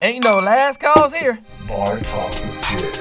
Ain't no last calls here. Bar Talk with Jay.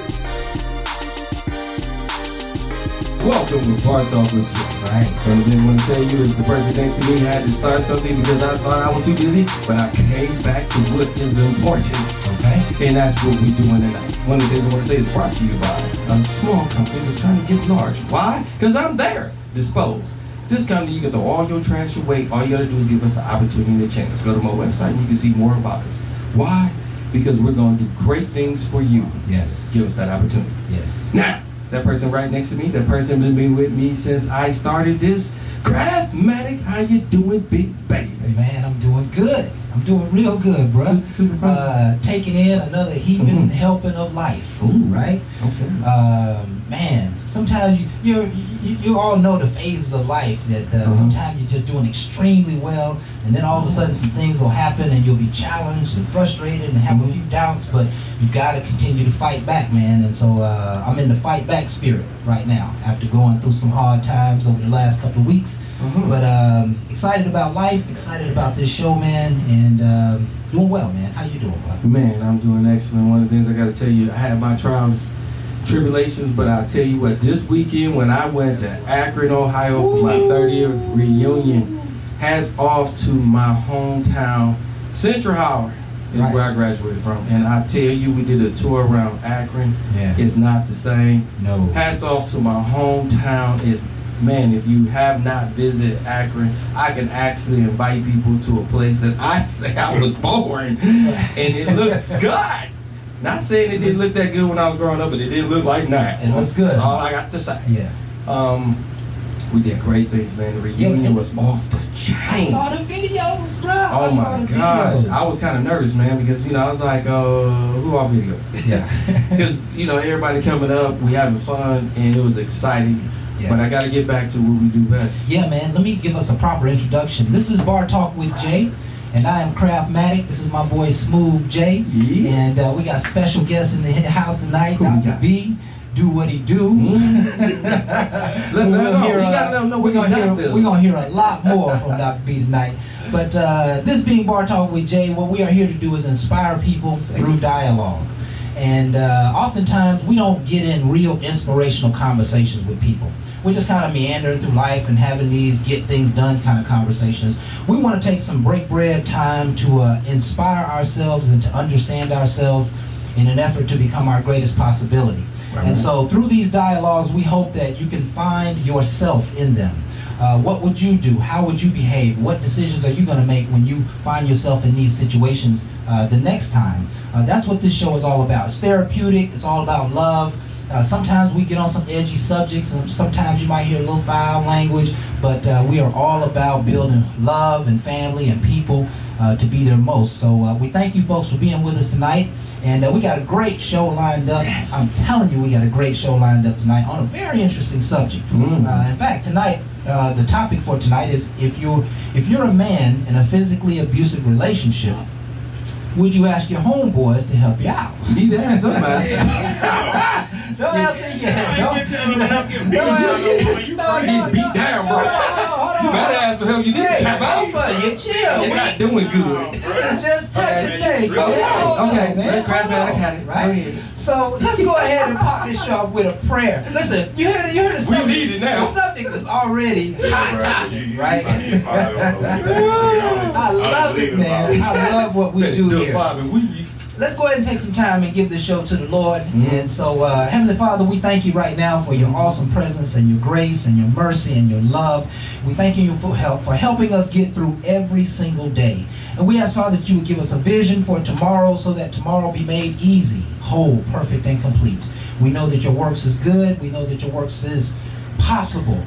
Welcome to Bar Talk with Jay. Right? So I didn't want to tell you is the person next to me had to start something because I thought I was too busy, but I came back to what is important. Okay? And that's what we're doing tonight. One of the things I want to say is brought to you by a small company that's trying to get large. Why? Because I'm there. Dispose. This company, you can throw all your trash away. All you gotta do is give us an opportunity and a chance. Go to my website and you can see more about us. Why? Because we're gonna do great things for you. Yes. Give us that opportunity. Yes. Now, that person right next to me, that person has been with me since I started this. Craftmatic, how you doing, big baby? Man, I'm doing good. I'm doing real good, bro. Super taking in another heaping helping of life. Ooh. Right? Okay. Man, sometimes you all know the phases of life that sometimes you're just doing extremely well, and then all of a sudden some things will happen and you'll be challenged and frustrated and have a few doubts, but you gotta continue to fight back, man. And so I'm in the fight back spirit right now after going through some hard times over the last couple of weeks. But excited about life, excited about this show, man, and doing well, man. How you doing, bro? Man, I'm doing excellent. One of the things I gotta tell you, I had my trials, tribulations, but I'll tell you what, this weekend when I went to Akron, Ohio for my 30th reunion, hats off to my hometown, Central Howard is where I graduated from. And I tell you, we did a tour around Akron. Yeah. It's not the same. No. Hats off to my hometown. Man, if you have not visited Akron, I can actually invite people to a place that I say I was born, and it looks good. Not saying it didn't look that good when I was growing up, but it didn't look like that. It looks good. All I got to say. Yeah. We did great things, man. The reunion was off the chain. I saw the videos, bro. Oh my gosh. I was kind of nervous, man, because, I was like, who on video? Yeah. Because, everybody coming up, we having fun, and it was exciting. Yeah. But I got to get back to what we do best. Yeah, man. Let me give us a proper introduction. This is Bar Talk with Jay, and I am Craftmatic. This is my boy Smooth Jay. Yes. And we got special guests in the house tonight. Who Dr. B, do what he do. We're gonna hear a lot more from Dr. B tonight. But this being Bar Talk with Jay, what we are here to do is inspire people through dialogue. And oftentimes we don't get in real inspirational conversations with people. We're just kind of meandering through life and having these get things done kind of conversations. We want to take some break bread time to inspire ourselves and to understand ourselves in an effort to become our greatest possibility. Right. And so through these dialogues, we hope that you can find yourself in them. What would you do? How would you behave? What decisions are you going to make when you find yourself in these situations the next time? That's what this show is all about. It's therapeutic. It's all about love. Sometimes we get on some edgy subjects, and sometimes you might hear a little foul language, but we are all about building love and family and people to be their most. So we thank you folks for being with us tonight. And we got a great show lined up. Yes. I'm telling you, we got a great show lined up tonight on a very interesting subject. In fact, tonight, the topic for tonight is if you're a man in a physically abusive relationship, would you ask your homeboys to help you out? Need to ask somebody. Don't answer yes. Don't tell me to help get beat beat down, bro. You better ask for help. You need to tap out. Chill. You're not doing good. This is just touching base. Okay, man. Craftmatic, I got it. Right? So let's go ahead and pop this show off with a prayer. Listen, you heard the subject. We need it now. The subject is already hot topic, right? I love it, man. I love what we do here. Let's go ahead and take some time and give this show to the Lord. And so, Heavenly Father, we thank you right now for your awesome presence and your grace and your mercy and your love. We thank you for helping us get through every single day. And we ask, Father, that you would give us a vision for tomorrow so that tomorrow be made easy, whole, perfect, and complete. We know that your works is good. We know that your works is possible.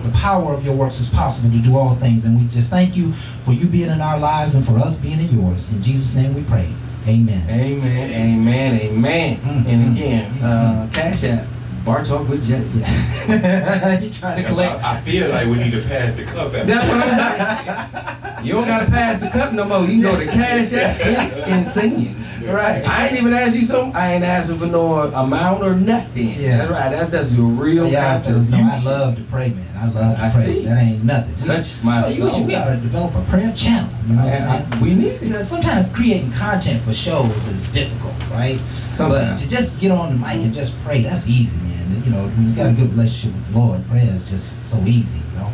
The power of your works is possible to do all things. And we just thank you for you being in our lives and for us being in yours. In Jesus' name we pray. Amen. Amen, amen, amen. And again, Cash App, Bar Talk with Jay. You trying to collect? I feel like we need to pass the cup. That's what I'm saying. You don't gotta pass the cup no more. You can go to Cash App and sing. Right. I ain't even asked you something. I ain't asking for no amount or nothing. Yeah. That's right. That's your real Yeah, fellas know I love to pray, man. I love to pray. See. That ain't nothing. Touch my soul. We ought to develop a prayer channel. You know what I'm saying? We need it. You know, sometimes creating content for shows is difficult, right? But to just get on the mic and just pray, that's easy, man. You know, when you got a good relationship with the Lord, prayer is just so easy, you know?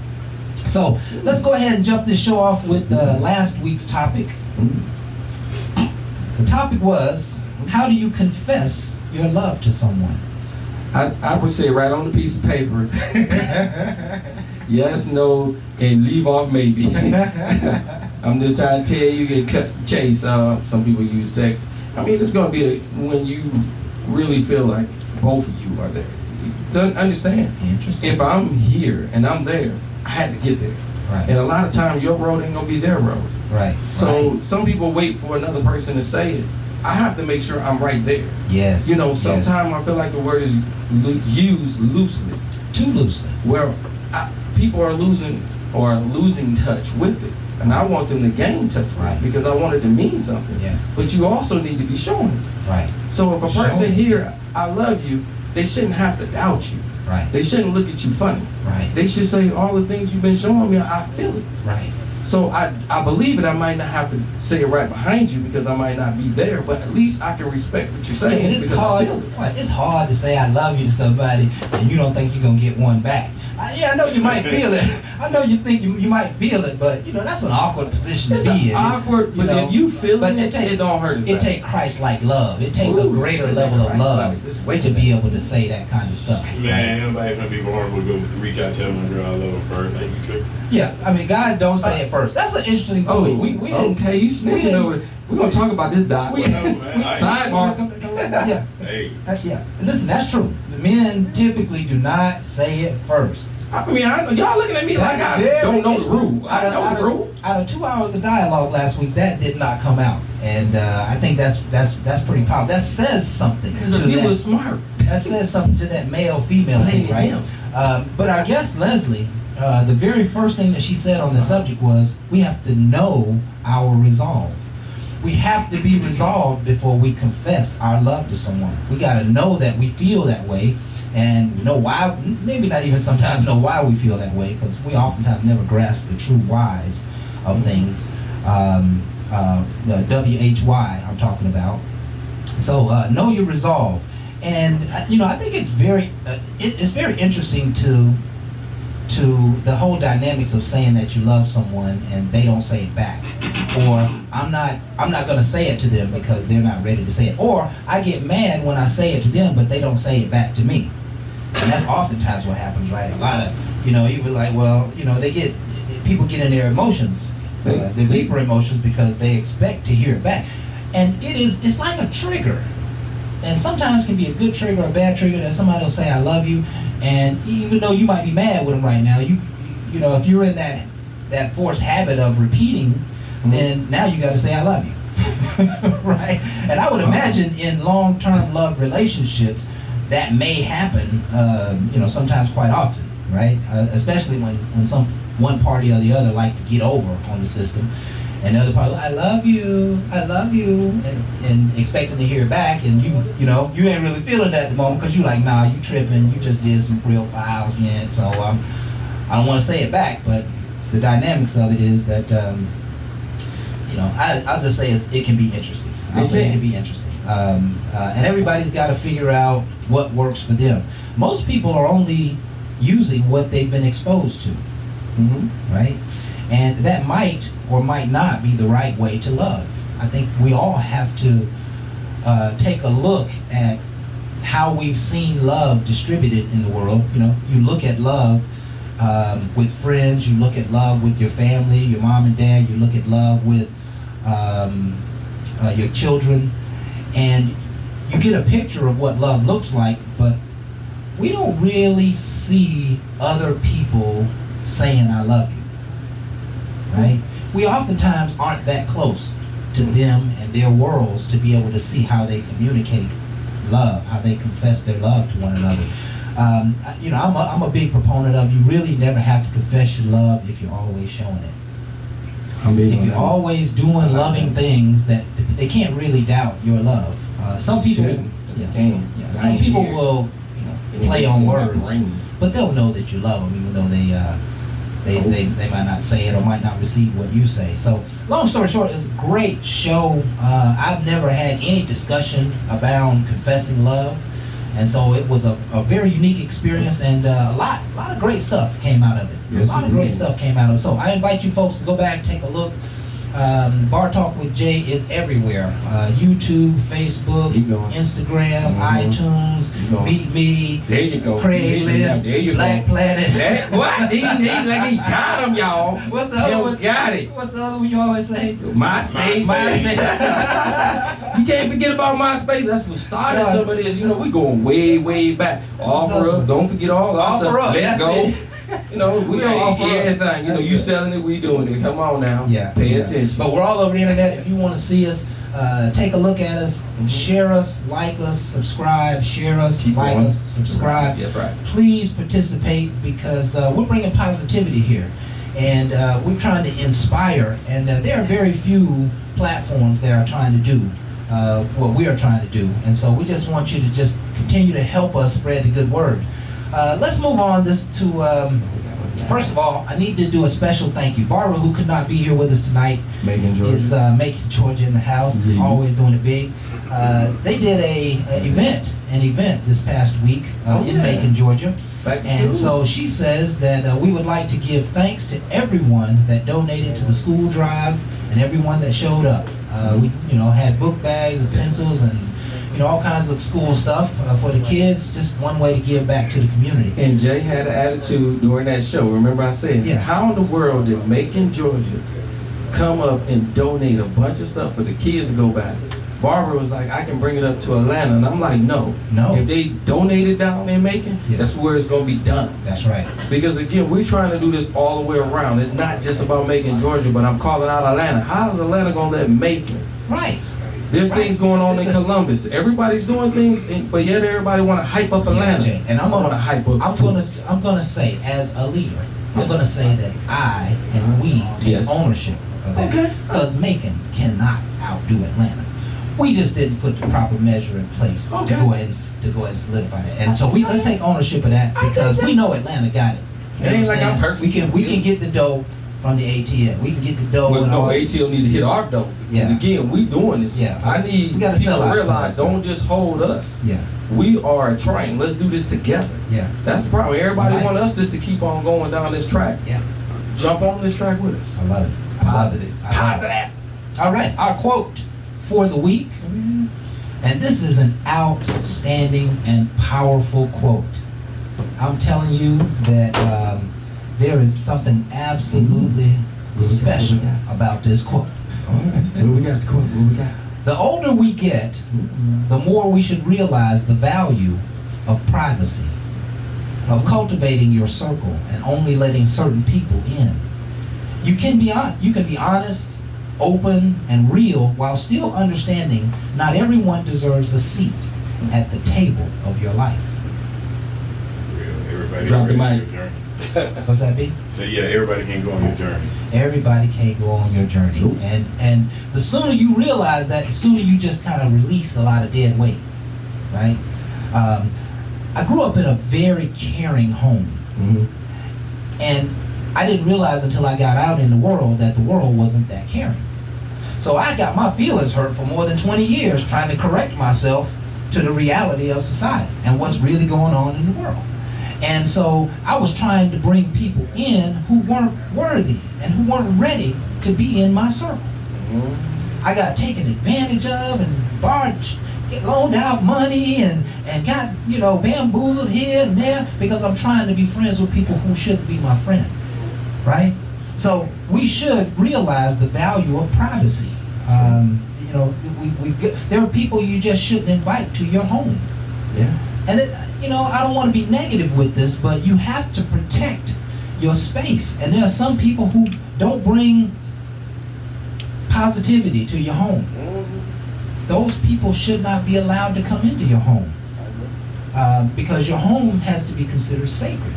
So let's go ahead and jump this show off with last week's topic. The topic was, how do you confess your love to someone? I would say right on the piece of paper. Yes, no, and leave off maybe. I'm just trying to tell you, get cut chase. Some people use text. I mean, it's going to be when you really feel like both of you are there. Doesn't understand. Interesting. If I'm here and I'm there, I had to get there. Right. And a lot of times your road ain't going to be their road. Right. So some people wait for another person to say it. I have to make sure I'm right there. Yes. You know, sometimes I feel like the word is used loosely. Too loosely. Where people are losing touch with it. And I want them to gain touch with it because I want it to mean something. Yes. But you also need to be showing it. Right. So if a person here, I love you, they shouldn't have to doubt you. Right. They shouldn't look at you funny. Right. They should say, all the things you've been showing me, I feel it. Right. So I believe it. I might not have to say it right behind you because I might not be there, but at least I can respect what you're saying. It's hard. It's hard to say I love you to somebody and you don't think you're gonna get one back. I know you might feel it. I know you think you might feel it, but you know that's an awkward position to be in. Awkward, but if you feel it don't hurt. It takes Christ-like love. It takes a greater level of love to be able to say that kind of stuff. Man, nobody's gonna be vulnerable to go reach out, tell my girl I love her first. Like you tripping. Yeah, I mean, God don't say it first. That's an interesting point. We okay, you snitching over it. We're gonna talk about this, Doc. Sidebar. Yeah. Hey. Yeah. Listen, that's true. The men typically do not say it first. I mean, y'all looking at me like I don't know the rule. I know the rule. Out of 2 hours of dialogue last week, that did not come out, and I think that's pretty powerful. That says something. Because he was smart. That says something to that male-female thing, right? But our guest Leslie, the very first thing that she said on the subject was, we have to know our resolve. We have to be resolved before we confess our love to someone. We got to know that we feel that way and know why, maybe not even sometimes know why we feel that way, because we oftentimes never grasp the true whys of things. The W-H-Y I'm talking about. So know your resolve. And you know, I think it's very interesting to the whole dynamics of saying that you love someone and they don't say it back, or I'm not going to say it to them because they're not ready to say it, or I get mad when I say it to them but they don't say it back to me. And that's oftentimes what happens, right? A lot of, you know, you be like, well, you know, people get in their emotions, their deeper emotions, because they expect to hear it back, and it's like a trigger. And sometimes can be a good trigger or a bad trigger that somebody will say I love you, and even though you might be mad with them right now, you know, if you're in that forced habit of repeating, then now you got to say I love you. Right? And I would imagine in long-term love relationships that may happen, you know, sometimes quite often, right? Especially when one party or the other like to get over on the system. And the other part, I love you, and expecting to hear back, and you know, you ain't really feeling that at the moment because you like, nah, you tripping, you just did some real files, man. So I don't want to say it back, but the dynamics of it is that, you know, I'll just say it can be interesting. I'll say it can be interesting, and everybody's got to figure out what works for them. Most people are only using what they've been exposed to, right? And that might or might not be the right way to love. I think we all have to take a look at how we've seen love distributed in the world. You know, you look at love with friends, you look at love with your family, your mom and dad, you look at love with your children, and you get a picture of what love looks like, but we don't really see other people saying I love you. Right? We oftentimes aren't that close to them and their worlds to be able to see how they communicate love, how they confess their love to one another. You know, I'm a big proponent of you really never have to confess your love if you're always showing it. I'm big If on you're that. always doing loving things, that they can't really doubt your love. Some people, Shouldn't. yeah, Can't. yeah, I some ain't people here. will play on words, but they'll know that you love them, even though they might not say it or might not receive what you say. So, long story short, it's a great show. I've never had any discussion about confessing love, and so it was a very unique experience, and a lot of great stuff came out of it. Yes, A lot of it great did. stuff came out of it. So I invite you folks to go back, take a look. Bar Talk with Jay is everywhere. YouTube, Facebook, Keep going. Instagram, Mhm. iTunes, Keep going. Meet Me, There you go. Craigslist, There you Black go. Planet. That, what? He like he got him, y'all. What's the other one? Got it. What's the other one you always say? MySpace. MySpace. You can't forget about MySpace. That's what started some of this. You know, we going way back. That's Offer another up. one. Don't forget all. Offer up, Let that's go. it. You know, we We'll offer up. everything. You know, That's you good. selling it, we doing it. Come on now. Yeah. Pay yeah. attention. But we're all over the internet. If you want to see us, take a look at us, share us, like us, subscribe, share us, Keep like going. us, subscribe. Yeah, right. Please participate, because we're bringing positivity here, and we're trying to inspire, and there are very few platforms that are trying to do what we are trying to do, and so we just want you to just continue to help us spread the good word. Let's move on to first of all, I need to do a special thank you. Barbara, who could not be here with us tonight, Macon, Georgia. is making Georgia in the house, Yes. always doing it big. They did an event this past week in yeah. Macon, Georgia. Back to And school. so she says that we would like to give thanks to everyone that donated to the school drive and everyone that showed up. We, had book bags and pencils and, all kinds of school stuff for the kids. Just one way to give back to the community. And Jay had an attitude during that show. Remember I said, Yeah. how in the world did Macon, Georgia come up and donate a bunch of stuff for the kids to go back? Barbara was like, I can bring it up to Atlanta. And I'm like, no. No. If they donated down in Macon, Yeah. that's where it's going to be done. That's right. Because again, we're trying to do this all the way around. It's not just about Macon, Georgia, but I'm calling out Atlanta. How is Atlanta going to let Macon? Right. There's Right. things going on in Columbus. Everybody's doing things, but yet everybody want to hype up Atlanta. Yeah, Jay, and I'm want gonna to hype up. I'm gonna say, as a leader, I'm gonna say that I and we take Yes. ownership of that. Okay. Because Macon cannot outdo Atlanta. We just didn't put the proper measure in place Okay. to go ahead and solidify that. And so let's take ownership of that, because we know Atlanta got it. You It know ain't what like I'm saying? perfect. We can get the dough from the ATL. We can get the dough Well, and no, all. ATL need to hit our dough. Because Yeah. again, we doing this. Yeah. I need We gotta people sell to realize, ourselves. don't just hold us. Yeah, We are a train. Let's do this together. yeah, That's the problem. Everybody Right. want us just to keep on going down this track. yeah. Jump on this track with us. I love it. Positive. I love it. All right, our quote for the week, and this is an outstanding and powerful quote. I'm telling you that there is something absolutely special about this quote. What do we got? What do we got? The older we get, the more we should realize the value of privacy, of cultivating your circle and only letting certain people in. You can be honest, open, and real while still understanding not everyone deserves a seat at the table of your life. Everybody Drop the ready mic. for your journey. What's that be? So yeah, everybody can go on your journey. Everybody can't go on your journey. Nope. And the sooner you realize that, the sooner you just kind of release a lot of dead weight, right? I grew up in a very caring home. Mm-hmm. And I didn't realize until I got out in the world that the world wasn't that caring. So I got my feelings hurt for more than 20 years trying to correct myself to the reality of society and what's really going on in the world. And so I was trying to bring people in who weren't worthy and who weren't ready to be in my circle. I got taken advantage of and loaned out money and got, bamboozled here and there because I'm trying to be friends with people who shouldn't be my friend, right? So we should realize the value of privacy. There are people you just shouldn't invite to your home. Yeah. And I don't want to be negative with this, but you have to protect your space. And there are some people who don't bring positivity to your home. Those people should not be allowed to come into your home. Because your home has to be considered sacred.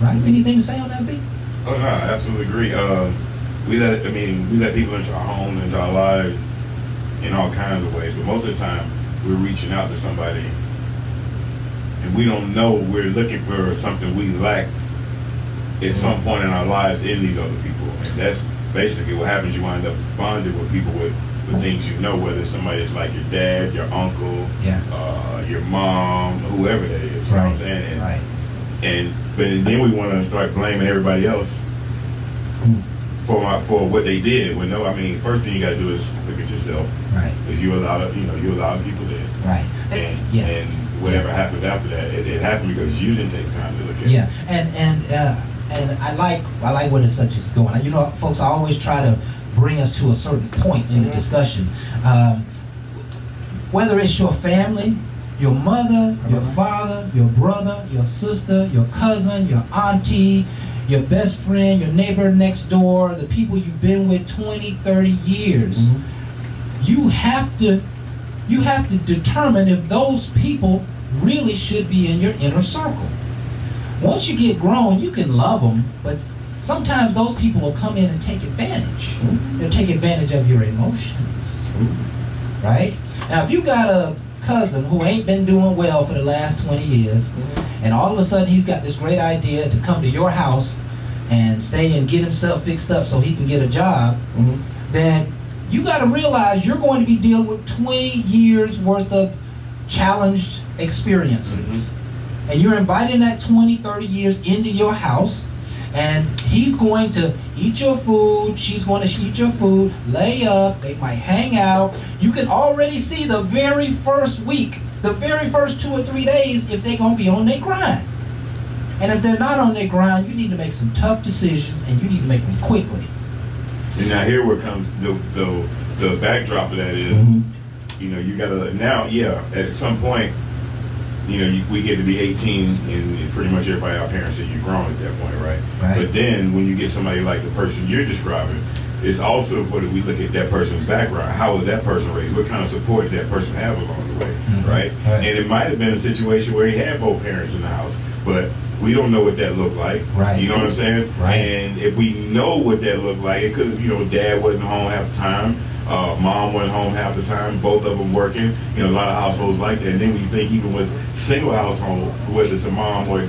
Right? Anything to say on that, B? Oh no, I absolutely agree. we let people into our homes, into our lives in all kinds of ways. But most of the time, we're reaching out to somebody, and we don't know we're looking for something we lack at some point in our lives in these other people. And that's basically what happens. You wind up bonding with people with things you know, whether it's somebody that's like your dad, your uncle, your mom, whoever that is. You know what I'm saying? But then we want to start blaming everybody else for what they did. When first thing you got to do is look at yourself. Right. Because you allowed people there. Right. And whatever happened after that, it happened because you didn't take time to look at it. Yeah. And I like where the subject's going. You know, folks, I always try to bring us to a certain point in the discussion. Whether it's your family, your mother, your father, your brother, your sister, your cousin, your auntie, your best friend, your neighbor next door, the people you've been with 20, 30 years, you have to determine if those people really should be in your inner circle. Once you get grown, you can love them, but sometimes those people will come in and take advantage. They'll take advantage of your emotions, right? Now, if you got a cousin who ain't been doing well for the last 20 years, and all of a sudden he's got this great idea to come to your house and stay and get himself fixed up so he can get a job, then you got to realize you're going to be dealing with 20 years worth of challenged experiences. And you're inviting that 20, 30 years into your house, and he's going to eat your food, she's going to eat your food, lay up, they might hang out. You can already see the very first week, the very first 2 or 3 days, if they're going to be on their grind. And if they're not on their grind, you need to make some tough decisions, and you need to make them quickly. And now here where comes the backdrop of that is, you gotta, now, at some point, we get to be 18, and pretty much everybody, our parents say you're grown at that point, right? But then when you get somebody like the person you're describing, it's also important we look at that person's background. How was that person raised? What kind of support did that person have along the way, right? And it might have been a situation where he had both parents in the house, but we don't know what that looked like. You know what I'm saying? And if we know what that looked like, it could have, dad wasn't home half the time. Mom wasn't home half the time, both of them working. A lot of households like that. And then when you think even with single household, whether it's a mom or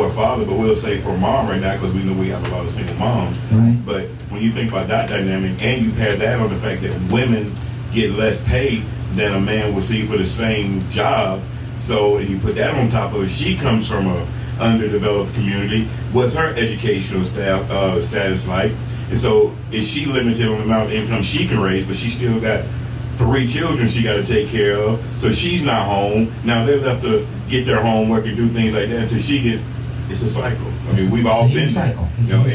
a father, but we'll say for mom right now because we know we have a lot of single moms. But when you think about that dynamic, and you pair that on the fact that women get less paid than a man will see for the same job, so and you put that on top of it, she comes from a underdeveloped community. What's her educational status like? And so is she limited on the amount of income she can raise, but she still got 3 children she got to take care of, so she's not home. Now they're left to get their homework and do things like that until she gets, it's a cycle. We've all been there.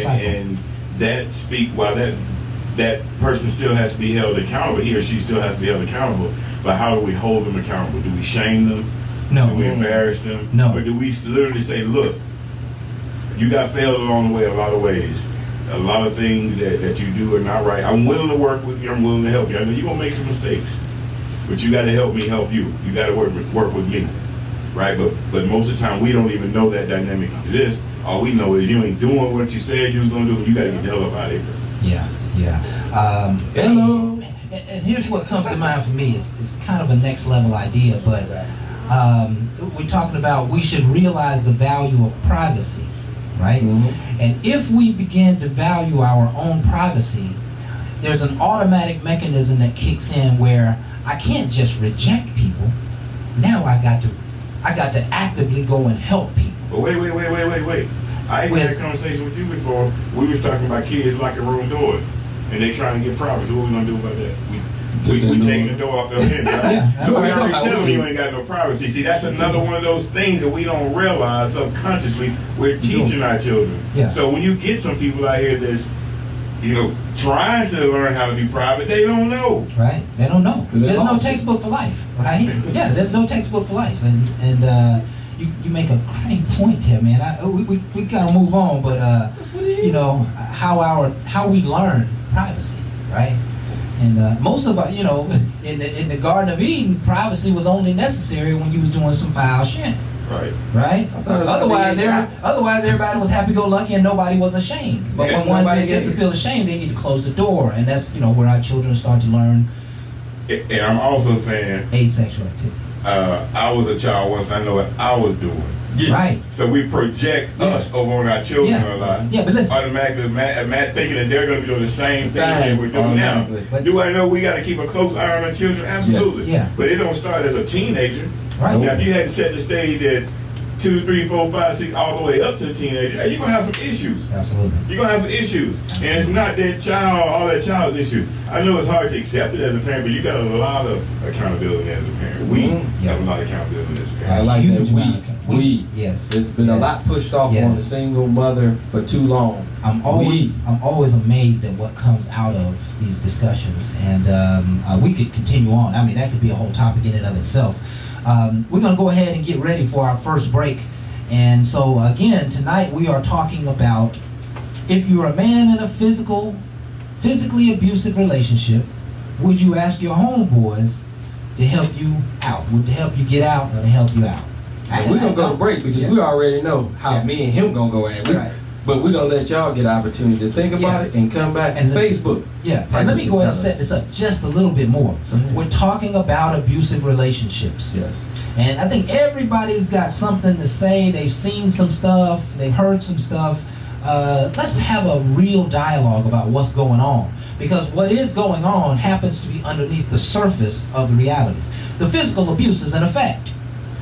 And that while that person still has to be held accountable, he or she still has to be held accountable, but how do we hold them accountable? Do we shame them? No. Do we embarrass them? No. Or do we literally say, look, you got failed along the way a lot of ways. A lot of things that you do are not right. I'm willing to work with you. I'm willing to help you. I know you're going to make some mistakes, but you got to help me help you. You got to work with me, right? But most of the time, we don't even know that dynamic exists. All we know is you ain't doing what you said you was going to do. You got to get the hell up out of here. Hello. And here's what comes to mind for me. It's kind of a next level idea, but we're talking about we should realize the value of privacy. Right? And if we begin to value our own privacy, there's an automatic mechanism that kicks in where I can't just reject people. Now I got to actively go and help people. But wait. I had a conversation with you before. We was talking about kids locking room doors, and they trying to get privacy. What we gonna do about that? We taking the door off their hinges, right? So we already tell them you ain't got no privacy. See, that's another one of those things that we don't realize subconsciously. We're teaching our children. So when you get some people out here that's, trying to learn how to be private, they don't know. Right? They don't know. There's no textbook for life, right? There's no textbook for life, and you make a great point here, man. We gotta move on, but how we learn privacy, right? And most of us, in the Garden of Eden, privacy was only necessary when you was doing some foul shit. Right. Right? Otherwise, everybody was happy-go-lucky and nobody was ashamed. But when one begins to feel ashamed, they need to close the door, and that's where our children start to learn. And I'm also saying asexual activity. I was a child once, and I know what I was doing. Yeah. Right. So we project us over on our children a lot. Yeah, but listen. Automatically, thinking that they're going to be doing the same things that we're doing now. But do I know we got to keep a close eye on our children? Absolutely. Yes. Yeah. But it don't start as a teenager. Right. Now, if you had to set the stage at 2, 3, 4, 5, 6, all the way up to the teenager, you're going to have some issues. Absolutely. You're going to have some issues. And it's not that all that child's issue. I know it's hard to accept it as a parent, but you got a lot of accountability as a parent. We have a lot of accountability as a parent. I like Huge that we. Yes. There's been a lot pushed off on the single mother for too long. I'm always amazed at what comes out of these discussions, and we could continue on. I mean, that could be a whole topic in and of itself. We're going to go ahead and get ready for our first break. And so, again, tonight we are talking about if you're a man in a physically abusive relationship, would you ask your homeboys to help you out? Would they help you get out or to help you out? We're going to go to break because we already know how me and him going to go at it. Right. But we're going to let y'all get an opportunity to think about it and come back and Facebook. Yeah, and let me go ahead and set this up just a little bit more. Mm-hmm. We're talking about abusive relationships. Yes. And I think everybody's got something to say. They've seen some stuff. They've heard some stuff. Let's have a real dialogue about what's going on. Because what is going on happens to be underneath the surface of the realities. The physical abuse is in effect.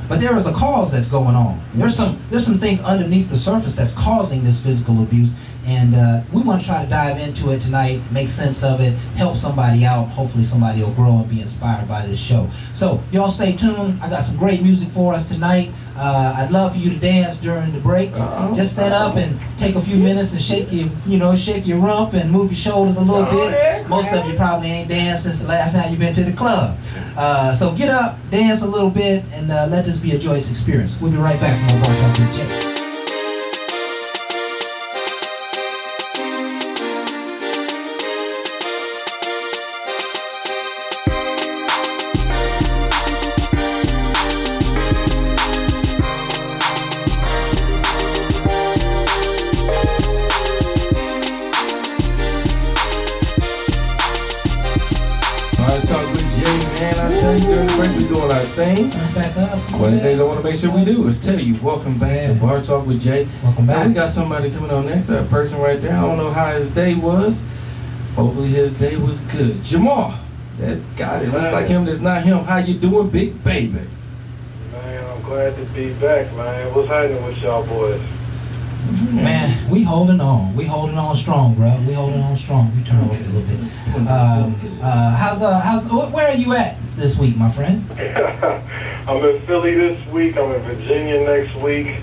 But there is a cause that's going on. There's some things underneath the surface that's causing this physical abuse, and we want to try to dive into it tonight, make sense of it, help somebody out. Hopefully somebody will grow and be inspired by this show. So y'all stay tuned. I got some great music for us tonight. I'd love for you to dance during the breaks. Just stand up and take a few minutes and shake your rump and move your shoulders a little bit. Most of you probably ain't danced since the last time you've been to the club. So get up, dance a little bit, and let this be a joyous experience. We'll be right back from our Bar Talk with Jay. One of the things I want to make sure we do is tell you, welcome back to Bar Talk with Jay. Welcome back. Now we got somebody coming on next, that person right there. I don't know how his day was. Hopefully his day was good. Jamal, that guy that looks like him, that's not him. How you doing, big baby? Man, I'm glad to be back, man. What's happening with y'all boys? Man, we holding on. We holding on strong, bro. We holding on strong. We turn over a little bit. Where are you at this week, my friend? I'm in Philly this week. I'm in Virginia next week.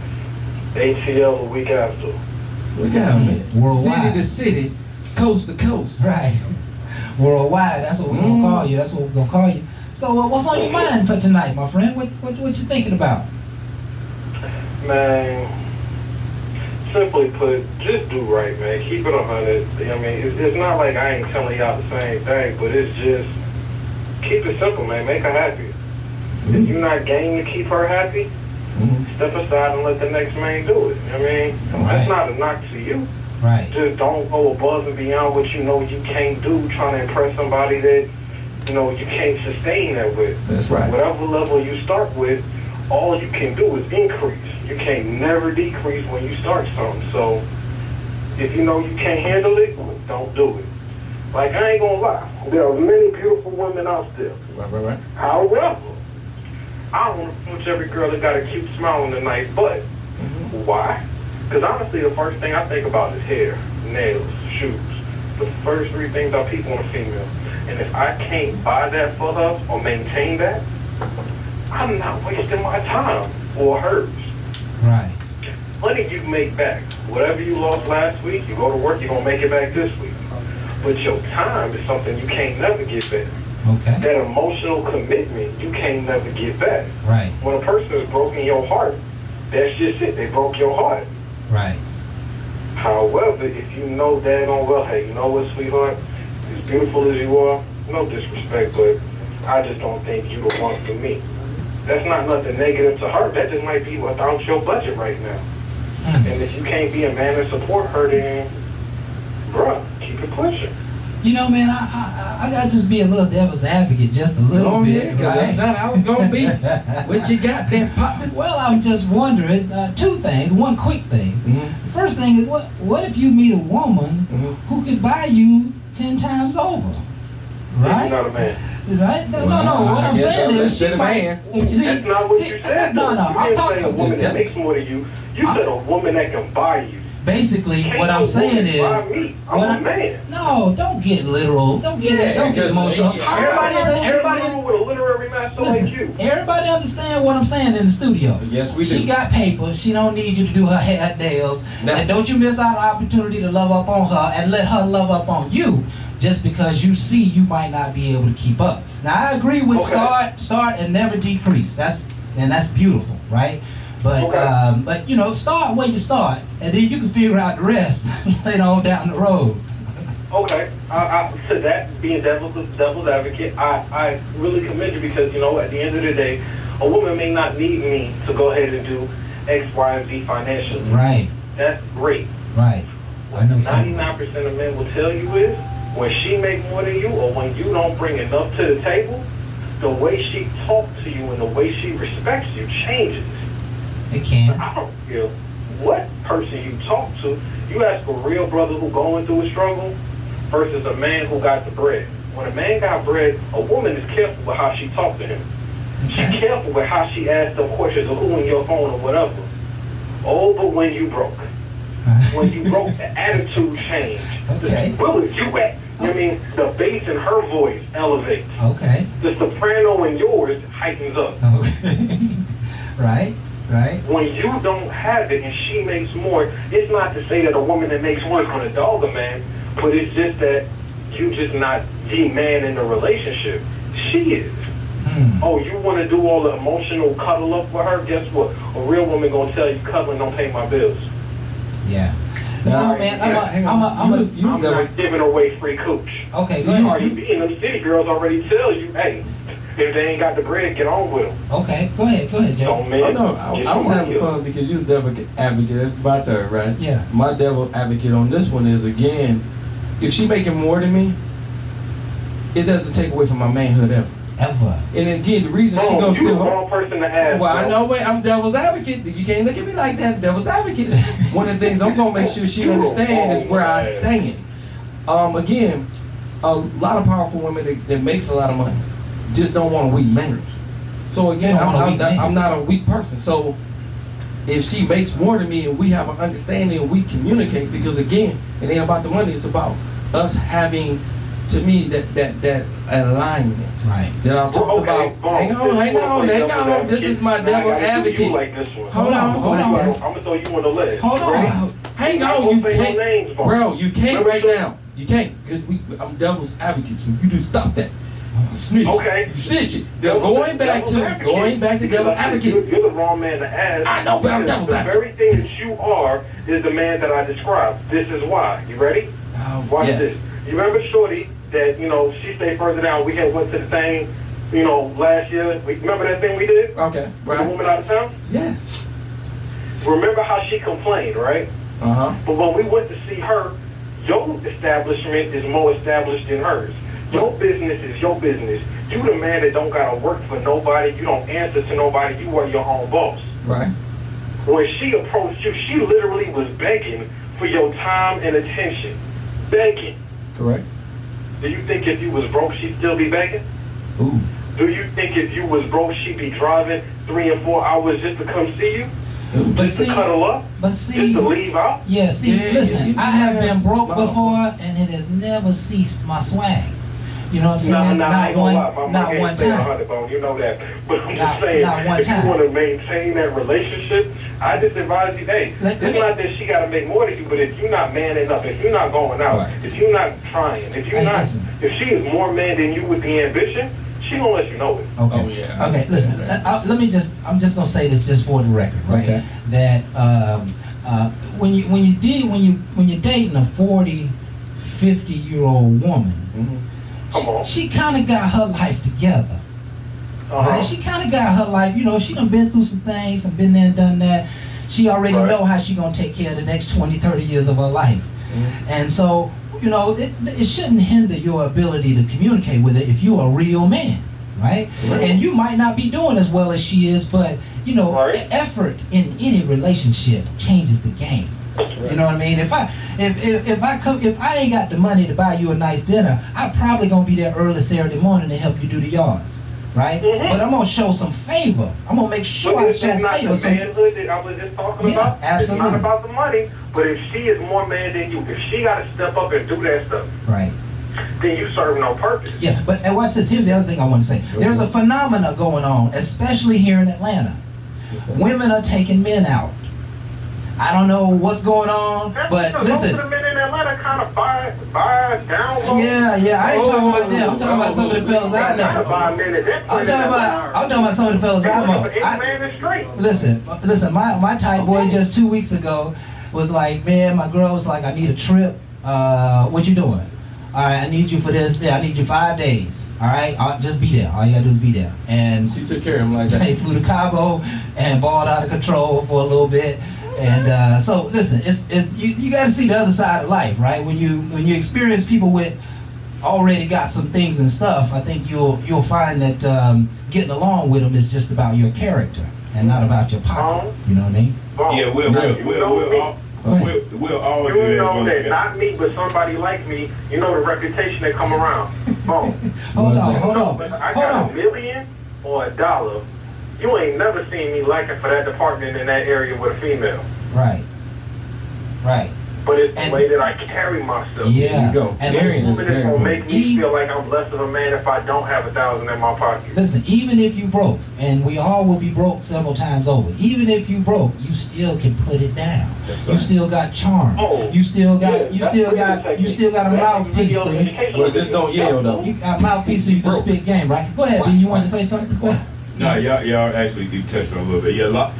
ATL the week after. Look at me. Worldwide. City to city, coast to coast. Right. Worldwide. That's what we're gonna call you. That's what we're gonna call you. So, what's on your mind for tonight, my friend? What you thinking about? Man, simply put, just do right, man. Keep it 100. I mean, it's not like I ain't telling y'all the same thing, but it's just keep it simple, man. Make her happy. If you're not game to keep her happy, step aside and let the next man do it. I mean, that's not a knock to you. Right. Just don't go above and beyond what you know you can't do, trying to impress somebody that you can't sustain that with. That's right. Whatever level you start with, all you can do is increase. You can't never decrease when you start something. So if you know you can't handle it, don't do it. Like, I ain't gonna lie, there are many beautiful women out there. Right. However, I don't want to punch every girl that got a cute smile and a nice butt. Why? Because honestly, the first thing I think about is hair, nails, shoes. The first three things I peep on a female. And if I can't buy that for her or maintain that, I'm not wasting my time or hers. Right. Money you make back. Whatever you lost last week, you go to work, you're going to make it back this week. But your time is something you can't never get back. Okay. That emotional commitment, you can't never get back. Right. When a person has broken your heart, that's just it. They broke your heart. Right. However, if you know daggone well, hey, you know what, sweetheart? As beautiful as you are, no disrespect, but I just don't think you're the one for me. That's not nothing negative to her. That just might be without your budget right now. And if you can't be a man and support her, then, bruh, keep it pushing. You know, man, I gotta just be a little devil's advocate, just a little bit, right? If not, I was gonna be. What you got there, poppin'? Well, I'm just wondering, two things. One quick thing. Mm-hmm. The first thing is, what if you meet a woman who could buy you 10 times over? Right? You're not a man. Right? No. Well, What I I'm guess saying I is, she said a might. man. That's not what you said. No. You I'm didn't say talking a woman that Just makes more than you. You said a woman that can buy you. Basically, Can't what no I'm saying woman is, buy me. I'm a man. No, don't get literal. Don't get because emotional. Everybody, with a literary master like you. everybody understand what I'm saying in the studio. Yes, we do. She got paper. She don't need you to do her hair, nails, Nah. and don't you miss out the opportunity to love up on her and let her love up on you, just because you see you might not be able to keep up. Now I agree with Okay. start and never decrease. That's beautiful, right? But Okay. but you know, start where you start, and then you can figure out the rest later on down the road. Okay, to that, being devil's advocate, I really commend you because, you know, at the end of the day, a woman may not need me to go ahead and do X, Y, and Z financially. Right, That's great. right. I know. 99% of men will tell you is, when she makes more than you or when you don't bring enough to the table, the way she talks to you and the way she respects you changes. It can. I don't care what person you talk to. You ask a real brother who going through a struggle versus a man who got the bread. When a man got bread, a woman is careful with how she talks to him. She's careful with how she asks them questions of who in your phone or whatever. Oh, but when you broke, the attitude changed. Okay. Where was you at? I mean, the bass in her voice elevates. Okay. The soprano in yours heightens up. Okay. Right. When you don't have it and she makes more, it's not to say that a woman that makes more is going to dog a man, but it's just that you just not the man in the relationship. She is. Oh, you want to do all the emotional cuddle up with her? Guess what? A real woman going to tell you, cuddling don't pay my bills. Yeah. No, man, I'm not giving away free cooch. Okay, go Are ahead. you being them city girls already tell you, hey, if they ain't got the bread, get on with them. Okay, go ahead, Jay. Don't man. Oh no, I was having fun because you was devil advocate. That's my turn, right? Yeah. My devil advocate on this one is, again, if she making more than me, it doesn't take away from my manhood ever. And again, the reason she gonna you still the wrong person to ask. well, I bro. know, but I'm devil's advocate. You can't look at me like that, devil's advocate. One of the things I'm gonna make sure she understands is where I stand. Again, a lot of powerful women that makes a lot of money just don't want a weak man. So again, I'm not a weak person. So if she makes more than me and we have an understanding and we communicate, because again, it ain't about the money, it's about us having, to me, that alignment. Right. That I talked about. Hang on. This is my devil advocate. Like this one. Hold on. I'm gonna throw you on the list. Hold on. Hang on, you can't, bro. You can't right now. You can't, because I'm devil's advocate. So you just stop that. Snitch. Okay. You snitch it. Going back to devil advocate. You're the wrong man to ask. I know, but I'm devil's The advocate. very thing that you are is the man that I described. This is why. You ready? Watch Yes. this. You remember Shorty that, you know, she stayed further down. We had went to the thing, you know, last year. Remember that thing we did? Okay. With the woman out of town? Yes. Remember how she complained, right? But when we went to see her, your establishment is more established than hers. Your business is your business. You the man that don't gotta work for nobody. You don't answer to nobody. You are your own boss. Right. When she approached you, she literally was begging for your time and attention. Begging. Correct. Do you think if you was broke, she'd still be begging? Ooh. Do you think if you was broke, she'd be driving 3 and 4 hours just to come see you? Just to cuddle up? Just to leave out? Yeah, listen, yeah, I have been broke small. before, and it has never ceased my swag. You know what I'm saying? I ain't gonna lie. Not one time. 100 bone, you know that. But I'm just saying, not one if time. you want to maintain that relationship, I just advise you, hey, it's not that she got to make more than you, but if you're not manning up, if you're not going out, Right. if you're not trying, if you're if she is more man than you with the ambition, she gonna let you know it. Okay. Oh, yeah. Okay. Listen. I'm just gonna say this just for the record, right? Okay. That when you're dating a 40, 50-year-old woman, Mm-hmm. Come on. she kind of got her life together. Right? She kind of got her life, you know, she done been through some things and been there and done that. She already know how she gonna take care of the next 20, 30 years of her life. And so, you know, it shouldn't hinder your ability to communicate with her if you're a real man, right? And you might not be doing as well as she is, but, you know, effort in any relationship changes the game. You know what I mean? If I ain't got the money to buy you a nice dinner, I'm probably gonna be there early Saturday morning to help you do the yards, right? But I'm gonna show some favor. I'm gonna make sure I show not favor. The manhood that I was just talking about. Absolutely. It's not about the money, but if she is more man than you, if she got to step up and do that stuff, right? Then you serve no purpose. Yeah, but and watch this. Here's the other thing I want to say. There's a phenomena going on, especially here in Atlanta. Women are taking men out. I don't know what's going on, but listen. Most of the men in Atlanta kind of buy down low. Yeah, I ain't talking about them. I'm talking about some of the fellas I know. I'm talking about some of the fellas I know. Listen. My tight boy just 2 weeks ago was like, man, my girl was like, I need a trip. What you doing? All right, I need you for this. Yeah, I need you 5 days. All right, I'll just be there. All you gotta do is be there. And she took care of him like that. They flew to Cabo and balled out of control for a little bit. And so listen, you got to see the other side of life, right? When you experience people with already got some things and stuff, I think you'll find that getting along with them is just about your character and not about your pocket. You know what I mean? Yeah, we'll all do that. You know that not me, but somebody like me. You know the reputation that come around. Boom. Hold on. I got $1 million or $1. You ain't never seen me lacking for that department in that area with a female. Right. But it's the way that I carry myself. Yeah. You go. And this woman is gonna make me feel like I'm less of a man if I don't have $1,000 in my pocket. Listen, even if you broke, and we all will be broke several times over. Even if you broke, you still can put it down. You still got charm. You still got a mouthpiece. Well, just don't yell though. You got a mouthpiece so you can spit game, right? Go ahead, B. You want to say something? Go ahead. No, y'all actually touched on a little bit. A lot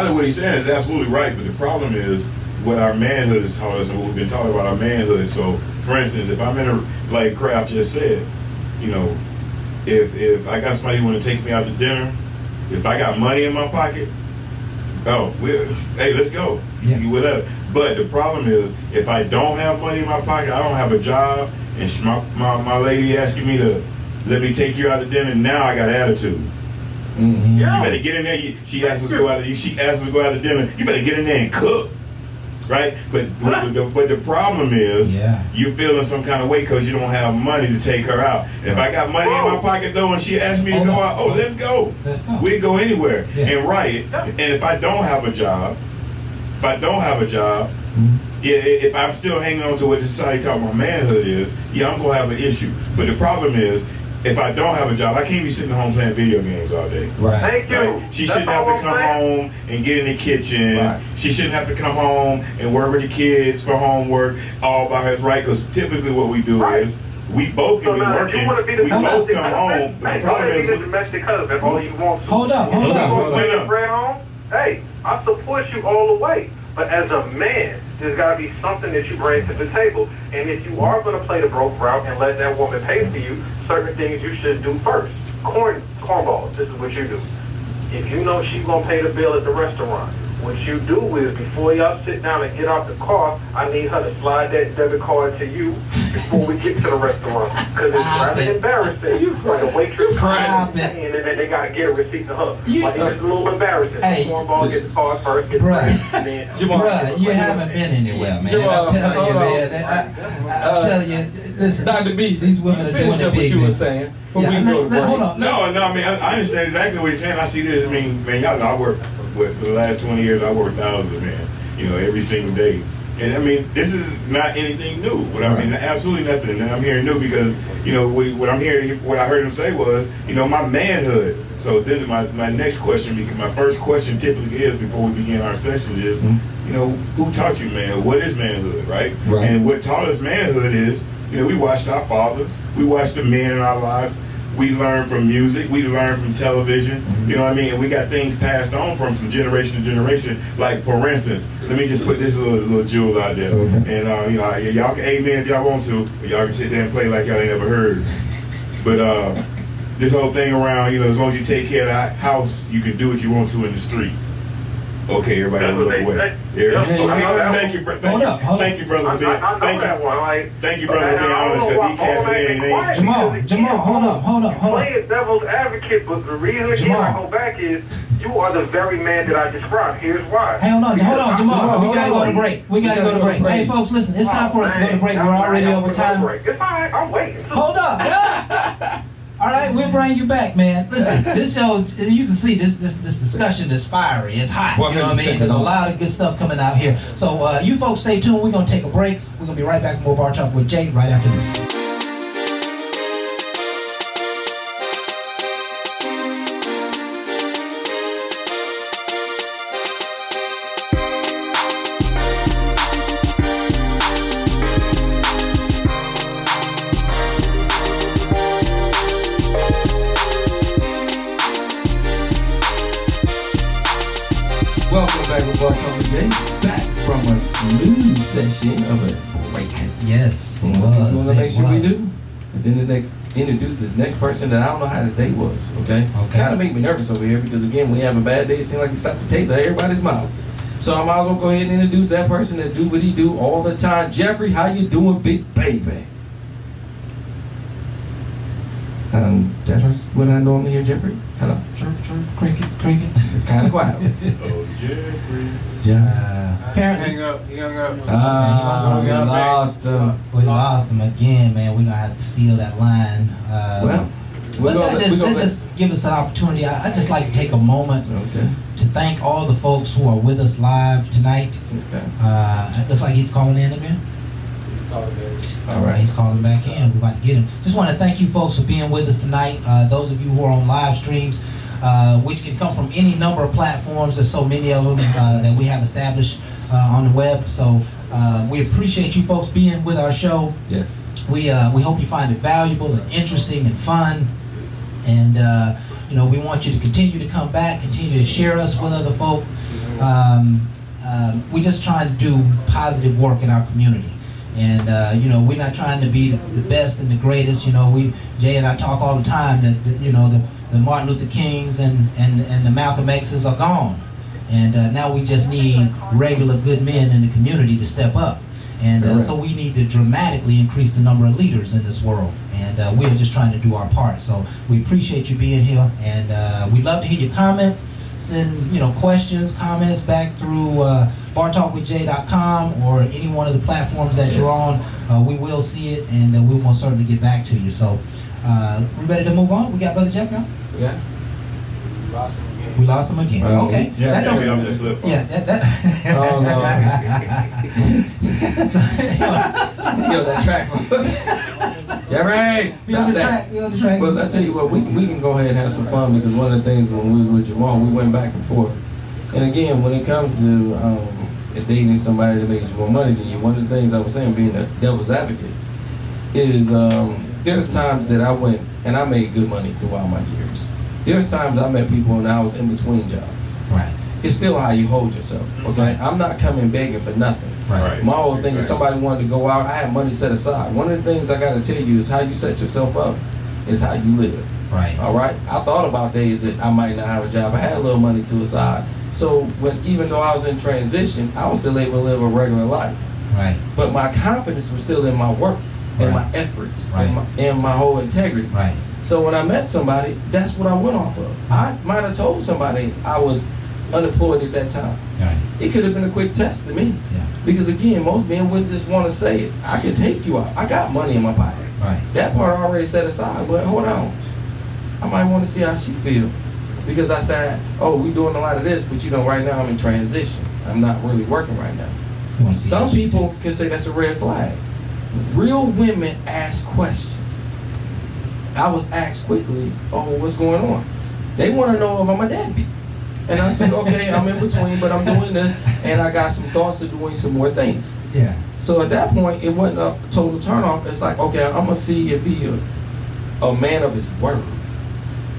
of what he's saying is absolutely right, but the problem is what our manhood has taught us and what we've been taught about our manhood. So, for instance, if I'm in a, like Kraft just said, you know, if I got somebody who want to take me out to dinner, if I got money in my pocket, hey, let's go. Whatever. But the problem is, if I don't have money in my pocket, I don't have a job, and my lady asking me to let me take you out to dinner, now I got attitude. Mm-hmm. You better get in there. She asks us to go out to dinner. You better get in there and cook, right? But the problem is, you're feeling some kind of way because you don't have money to take her out. If I got money in my pocket though, and she asked me to go out, let's go. We go anywhere and right. And if I don't have a job, if I'm still hanging on to what society taught my manhood is, I'm gonna have an issue. But the problem is, if I don't have a job, I can't be sitting home playing video games all day. Right. Thank you. Right? She shouldn't have to come home and get in the kitchen. Right. She shouldn't have to come home and work with the kids for homework all by herself, right? Because typically what we do is we both can be working. We both come home. The problem is the domestic husband all you want to. Hold up. Hey, I support you all the way. But as a man, there's got to be something that you bring to the table. And if you are going to play the broke route and let that woman pay for you, certain things you should do first. Cornballs, this is what you do. If you know she's going to pay the bill at the restaurant, what you do is before y'all sit down and get out the car, I need her to slide that debit card to you before we get to the restaurant. Because it's rather embarrassing when the waitress comes in and then they got to get a receipt to her. Like, it's a little embarrassing. Hey, Cornball gets the card first, gets the receipt, and then... Bruh, you haven't been anywhere, man. I'm telling you, man. I'm telling you, listen, Dr. B, these women are doing it big. What you were saying. Hold on. No, I mean, I understand exactly what he's saying. I see this. I mean, man, y'all know I work for the last 20 years. I work thousands, man. Every single day. And I mean, this is not anything new. I mean, absolutely nothing that I'm hearing new because what I'm hearing, what I heard him say was, my manhood. So then my next question, because my first question typically is before we begin our session is, who taught you man? What is manhood, right? And what taught us manhood is, we watched our fathers, we watched the men in our lives. We learn from music. We learn from television. You know what I mean? And we got things passed on from generation to generation. Like, for instance, let me just put this little jewel out there. And, y'all can amen if y'all want to. But y'all can sit there and play like y'all ain't never heard. But this whole thing around, as long as you take care of the house, you can do what you want to in the street. Okay, everybody That's look what they away. say. Thank you, brother. Hold up. Thank you, brother. I know that one. Like, Thank you, brother, for being honest. Because he can't say anything. Jamal, hold up. Playing devil's advocate, but the reason again I go back is you are the very man that I described. Here's why. Hey, hold on, Jamal. We gotta go to break. Hey, folks, listen. It's time for us to go to break. We're already over time. It's all right. I'm waiting. Hold up. All right, we'll bring you back, man. Listen, this show, you can see this discussion is fiery. It's hot. You know what I mean? There's a lot of good stuff coming out here. So you folks stay tuned. We're going to take a break. We're going to be right back with more Bar Talk with Jay right after this. Welcome back to Bar Talk with Jay. Back from a new session of a break. Yes, What we want to make sure we do is introduce this next person that I don't know how his day was. Okay. Kind of make me nervous over here because again, when you have a bad day, it seems like you stop the taste of everybody's mouth. So I might as well go ahead and introduce that person that do what he do all the time. Jeffrey, how you doing, big baby? That's what I normally hear, Jeffrey. Hello. Chirp, cricket. It's kind of quiet. Oh, Jeffrey. Apparently, He hung up. We lost him. we lost him again, man. We're going to have to seal that line. Just give us an opportunity. I just like to take a moment to thank all the folks who are with us live tonight. It looks like he's calling in again. All right, he's calling back in. We're about to get him. Just want to thank you folks for being with us tonight. Those of you who are on live streams, which can come from any number of platforms. There's so many of them that we have established on the web. So we appreciate you folks being with our show. Yes. We hope you find it valuable and interesting and fun. And we want you to continue to come back, continue to share us with other folk. We're just trying to do positive work in our community. And we're not trying to be the best and the greatest. Jay and I talk all the time that the Martin Luther Kings and the Malcolm X's are gone, and now we just need regular good men in the community to step up. And so we need to dramatically increase the number of leaders in this world. And we're just trying to do our part. So we appreciate you being here, and we'd love to hear your comments. Send questions, comments back through bartalkwithjay.com or any one of the platforms that you're on. We will see it, and we will most certainly get back to you. So we ready to move on? We got Brother Jeff now? Yeah. We lost him again. Well, Okay. Jeff, maybe I'm just flip phone. Yeah, that. Oh no. Kill that track. Jeffrey! Be on the track. Well, I tell you what, we can go ahead and have some fun because one of the things when we was with Jamal, we went back and forth. And again, when it comes to dating somebody that makes more money than you, one of the things I was saying, being a devil's advocate, is there's times that I went and I made good money throughout my years. There's times I met people and I was in between jobs. Right. It's still how you hold yourself, okay? I'm not coming begging for nothing. Right. My whole thing is somebody wanted to go out, I had money set aside. One of the things I gotta tell you is how you set yourself up is how you live. Right. All right? I thought about days that I might not have a job. I had a little money to the side. So even though I was in transition, I was still able to live a regular life. Right. But my confidence was still in my work and my efforts and my whole integrity. Right. So when I met somebody, that's what I went off of. I might have told somebody I was unemployed at that time. Right. It could have been a quick test to me. Yeah. Because again, most men wouldn't just want to say it. I can take you out. I got money in my pocket. Right. That part I already set aside, but hold on. I might want to see how she feel. Because I said, oh, we doing a lot of this, but right now I'm in transition. I'm not really working right now. Some people can say that's a red flag. Real women ask questions. I was asked quickly, oh, what's going on? They want to know if I'm a deadbeat. And I said, okay, I'm in between, but I'm doing this, and I got some thoughts of doing some more things. Yeah. So at that point, it wasn't a total turnoff. It's like, okay, I'm going to see if he's a man of his word.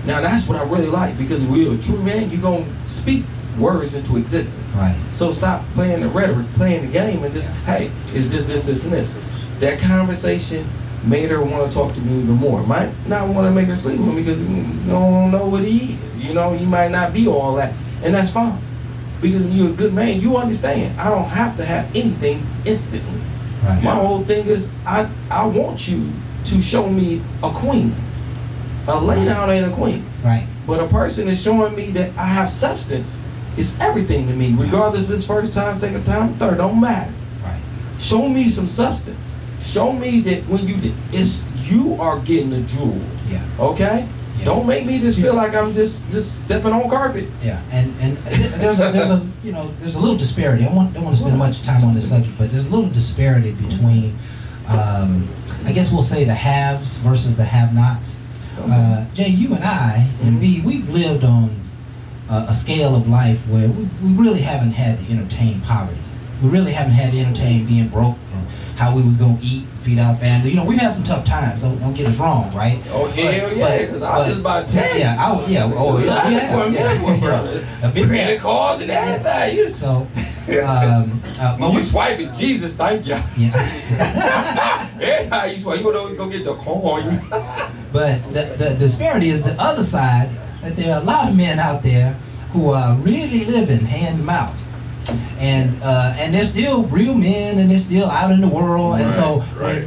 Now, that's what I really like, because if we're a true man, you're going to speak words into existence. Right. So stop playing the rhetoric, playing the game, and just, hey, it's just this, and this. That conversation made her want to talk to me even more. Might not want to make her sleep with him because you don't know what he is. You know, he might not be all that, and that's fine. Because when you're a good man, you understand. I don't have to have anything instantly. Right. My whole thing is, I want you to show me a queen. A lay down ain't a queen. Right. But a person is showing me that I have substance. It's everything to me, regardless if it's first time, second time, third, don't matter. Right. Show me some substance. Show me that when you are getting the jewel. Yeah. Okay? Yeah. Don't make me just feel like I'm just stepping on carpet. Yeah, and there's a you know, there's a little disparity. I don't want to spend much time on this subject, but there's a little disparity between I guess we'll say the haves versus the have-nots. Jay, you and I and B, we've lived on a scale of life where we really haven't had to entertain poverty. We really haven't had to entertain being broke and how we was gonna eat, feed our family. You know, we've had some tough times. Don't get us wrong, right? Oh hell yeah! Because I was just about to tell you. Yeah, oh yeah. Brother. A big Credit cards and everything. So, when you swipe it, Jesus, thank you. Yeah. Every time you swipe, you would always go get the coin. But the disparity is the other side, that there are a lot of men out there who are really living hand to mouth. And they're still real men, and they're still out in the world. And so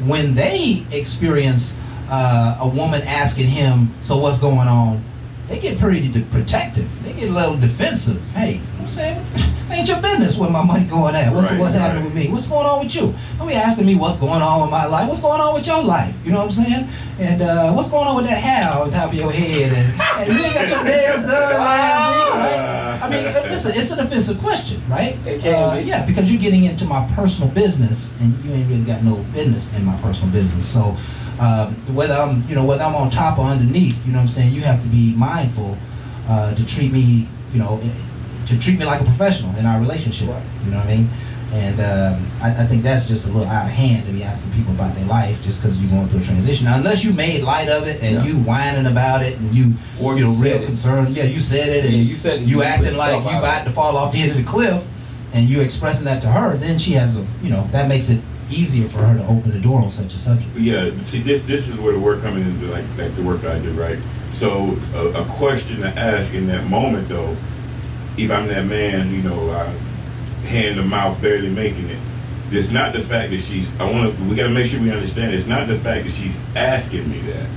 when they experience a woman asking him, so what's going on, they get pretty protective. They get a little defensive. Hey, you know what I'm saying? Ain't your business where my money going at. What's happening with me? What's going on with you? Don't be asking me what's going on with my life. What's going on with your life? You know what I'm saying? And what's going on with that hair on top of your head? And you ain't got your nails done last week, right? I mean, listen, it's an offensive question, right? It can be. Yeah, because you're getting into my personal business, and you ain't really got no business in my personal business. So whether I'm on top or underneath, you know what I'm saying, you have to be mindful to treat me, like a professional in our relationship. Right. You know what I mean? And I think that's just a little out of hand to be asking people about their life just because you're going through a transition. Now, unless you made light of it and you whining about it and you real concerned. Yeah, you said it, and you said it. You acting like you about to fall off the end of the cliff, and you expressing that to her. Then she has that makes it easier for her to open the door on such a subject. Yeah, see, this is where the work comes into, like the work I do, right? So a question to ask in that moment, though, if I'm that man, hand to mouth, barely making it. It's not the fact that we got to make sure we understand, it's not the fact that she's asking me that.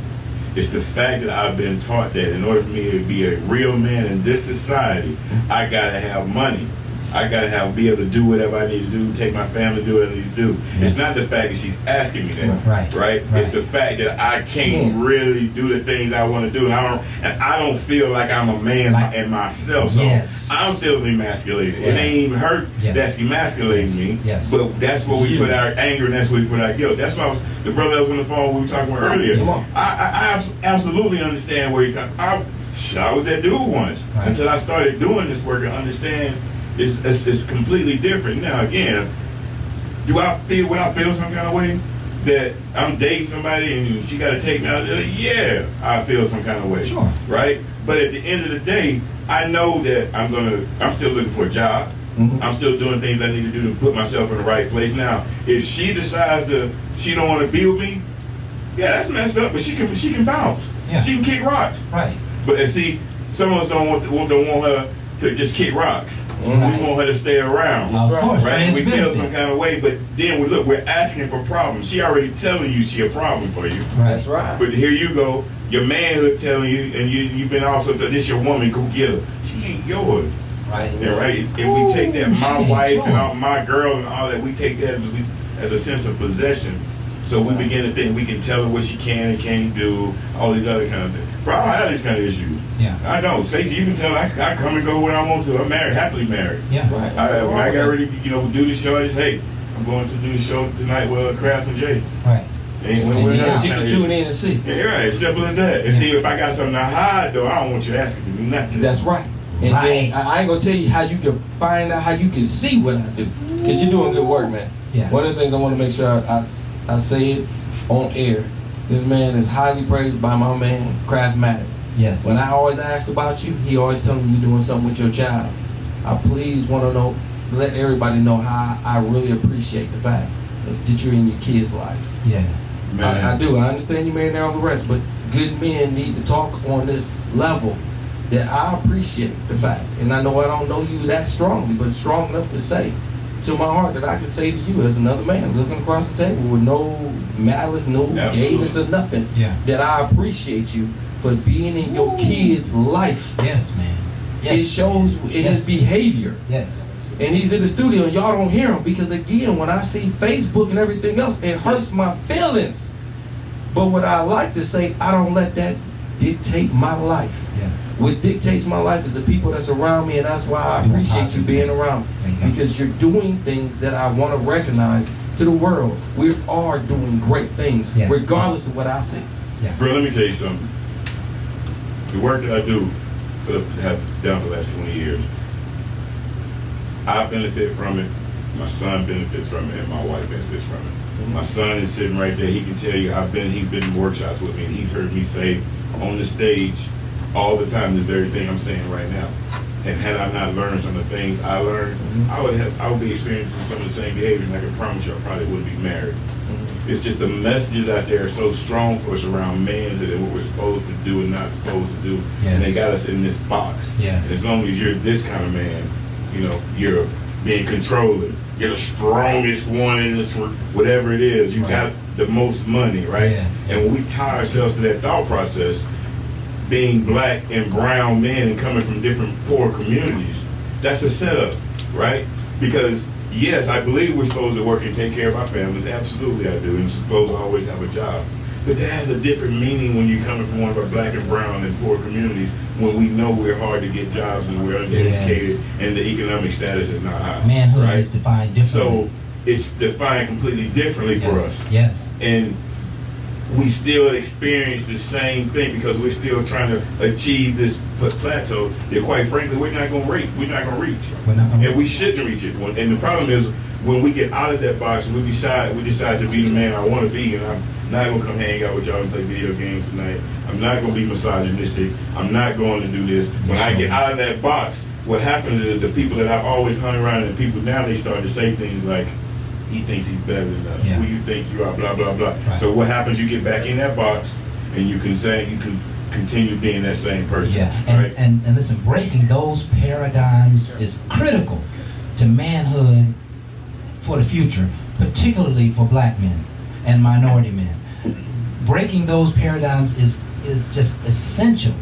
It's the fact that I've been taught that in order for me to be a real man in this society, I got to have money. I gotta be able to do whatever I need to do, take my family, do what I need to do. Yeah. It's not the fact that she's asking me that, right? It's the fact that I can't really do the things I want to do, and I don't feel like I'm a man in myself. So I'm feeling emasculated. It ain't even her that's emasculating me, but that's where we put our anger, and that's where we put our guilt. That's why the brother that was on the phone we were talking about earlier. I absolutely understand where he comes. I was that dude once until I started doing this work and understand. It's completely different. Now again, would I feel some kind of way that I'm dating somebody and she got to take me out? Yeah, I feel some kind of way, sure, right? But at the end of the day, I know that I'm still looking for a job. Mm-hmm. I'm still doing things I need to do to put myself in the right place. Now, if she decides she don't want to be with me, yeah, that's messed up. But she can bounce. Yeah. She can kick rocks. Right. But see, some of us don't want her to just kick rocks. Mm-hmm. We want her to stay around, right? We feel some kind of way, but then we're asking for problems. She already telling you she a problem for you. That's right. But here you go, your manhood telling you, and you've been also this your woman, go get her. She ain't yours, right? Yeah, right. And we take that my wife and my girl and all that. We take that as a sense of possession. So we begin to think we can tell her what she can and can't do, all these other kind of things. Bro, I don't have these kind of issues. Yeah. I don't. Stacey, you can tell I come and go when I want to. I'm married, happily married. Yeah. Right. When I got ready to, do the show, I just, hey, I'm going to do the show tonight with Kraft and Jay. Right. And she can tune in and see. Yeah, right. Simple as that. And see, if I got something to hide, though, I don't want you asking me to do nothing. That's right. And then I ain't gonna tell you how you can find out, how you can see what I do, because you're doing good work, man. Yeah. One of the things I want to make sure I say it on air. This man is highly praised by my man, Craftmatic. Yes. When I always ask about you, he always tells me you're doing something with your child. I please want to let everybody know how I really appreciate the fact that you're in your kid's life. Yeah. Man. I do. I understand you married all the rest, but good men need to talk on this level that I appreciate the fact. And I know I don't know you that strongly, but strong enough to say to my heart that I can say to you as another man looking across the table with no malice, no gayness or nothing, that I appreciate you for being in your kid's life. Yes, man. Yes. It shows in his behavior. Yes. And he's in the studio, and y'all don't hear him because, again, when I see Facebook and everything else, it hurts my feelings. But what I like to say, I don't let that dictate my life. Yeah. What dictates my life is the people that's around me, and that's why I appreciate you being around me. Because you're doing things that I want to recognize to the world. We are doing great things, regardless of what I see. Yeah. Bro, let me tell you something. The work that I do, have done for the last 20 years, I benefit from it, my son benefits from it, and my wife benefits from it. Mm-hmm. My son is sitting right there. He can tell you he's been in workshops with me, and he's heard me say on the stage all the time this very thing I'm saying right now. And had I not learned some of the things I learned, I would be experiencing some of the same behaviors, and I can promise you I probably wouldn't be married. Mm-hmm. It's just the messages out there are so strong for us around manhood and what we're supposed to do and not supposed to do. Yes. And they got us in this box. Yes. And as long as you're this kind of man, you know, you're being controlling. You're the strongest one in this, whatever it is. You got the most money, right? Yeah. And when we tie ourselves to that thought process, being black and brown men and coming from different poor communities, that's a setup, right? Because yes, I believe we're supposed to work and take care of our families. Absolutely, I do. And supposed to always have a job. But that has a different meaning when you're coming from one of our black and brown and poor communities, when we know we're hard to get jobs and we're undereducated and the economic status is not high. Manhood is defined differently. So it's defined completely differently for us. Yes. And we still experience the same thing because we're still trying to achieve this plateau that, quite frankly, we're not going to reach. And we shouldn't reach it. And the problem is, when we get out of that box and we decide to be the man I want to be, and I'm not going to come hang out with y'all and play video games tonight. I'm not going to be misogynistic. I'm not going to do this. When I get out of that box, what happens is the people that I've always hung around, and people now, they start to say things like, he thinks he's better than us. Who you think you are, blah, blah, blah. Right. So what happens, you get back in that box and you can continue being that same person. Yeah, and listen, breaking those paradigms is critical to manhood for the future, particularly for black men and minority men. Breaking those paradigms is just essential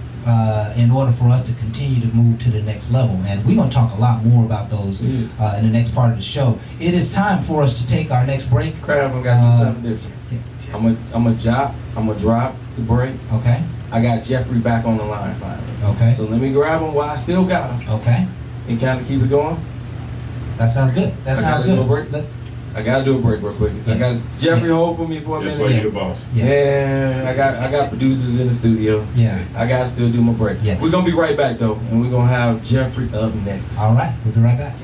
in order for us to continue to move to the next level. And we're going to talk a lot more about those in the next part of the show. It is time for us to take our next break. Crab, I'm going to do something different. Yeah. I'm going to drop the break. Okay. I got Jeffrey back on the line finally. Okay. So let me grab him while I still got him. Okay. And kind of keep it going. That sounds good. That sounds good. I gotta do a break real quick. Yeah. I got Jeffrey hold for me for a minute. That's why you're the boss. Yeah, I got producers in the studio. Yeah. I gotta still do my break. Yeah. We're gonna be right back though, and we're gonna have Jeffrey up next. All right, we'll be right back.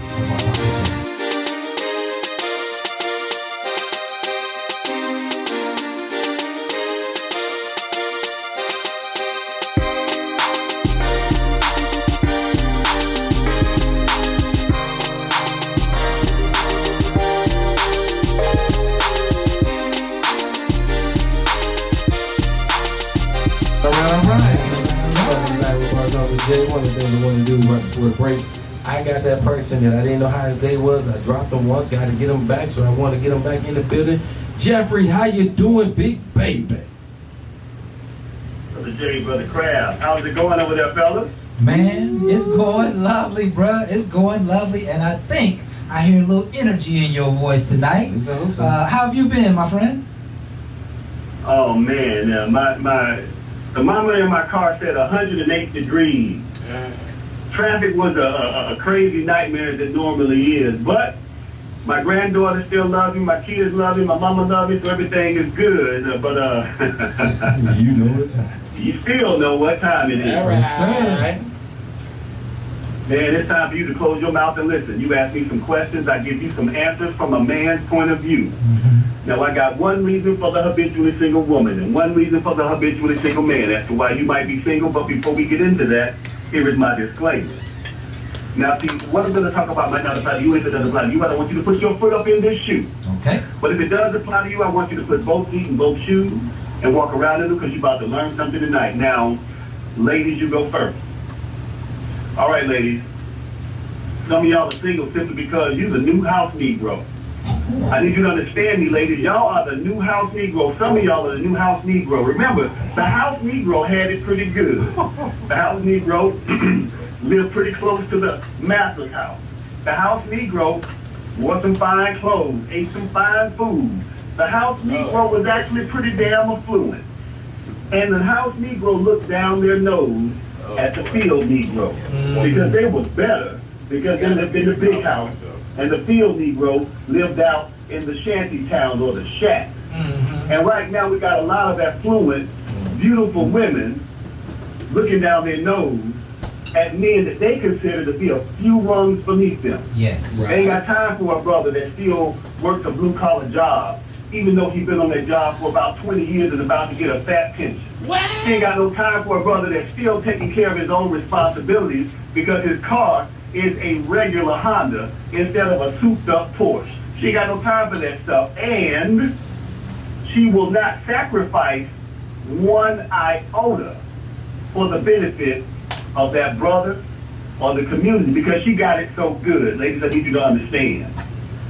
One of the things I want to do right before the break, I got that person that I didn't know how his day was. I dropped him once, got to get him back, so I want to get him back in the building. Jeffrey, how you doing, big baby? Brother Jay, Brother Crab, how's it going over there, fellas? Man, it's going lovely, bruh. It's going lovely, and I think I hear a little energy in your voice tonight. How have you been, my friend? Oh man, the thermometer in my car said 108 degrees. Traffic was a crazy nightmare as it normally is, but my granddaughter still loves me, my kids love me, my mama loves me, so everything is good. You know what time. You still know what time it is. All right. Man, it's time for you to close your mouth and listen. You ask me some questions, I give you some answers from a man's point of view. Mm-hmm. Now, I got one reason for the habitually single woman and one reason for the habitually single man as to why you might be single, but before we get into that, here is my disclaimer. Now, see, what I'm going to talk about might not apply to you. If it doesn't apply to you, I don't want you to put your foot up in this shoe. Okay. But if it does apply to you, I want you to put both feet in both shoes and walk around in them because you're about to learn something tonight. Now, ladies, you go first. All right, ladies. Some of y'all are single simply because you're the new house Negro. I need you to understand me, ladies. Y'all are the new house Negro. Some of y'all are the new house Negro. Remember, the house Negro had it pretty good. The house Negro lived pretty close to the master's house. The house Negro wore some fine clothes, ate some fine food. The house Negro was actually pretty damn affluent. And the house Negro looked down their nose at the field Negro because they was better because they lived in the big house. And the field Negro lived out in the shanty towns or the shack. And right now we got a lot of affluent, beautiful women looking down their nose at men that they consider to be a few rungs beneath them. Yes. They ain't got time for a brother that still works a blue-collar job, even though he's been on that job for about 20 years and about to get a fat pension. He ain't got no time for a brother that's still taking care of his own responsibilities because his car is a regular Honda instead of a souped-up Porsche. She ain't got no time for that stuff, and she will not sacrifice one iota for the benefit of that brother or the community because she got it so good. Ladies, I need you to understand.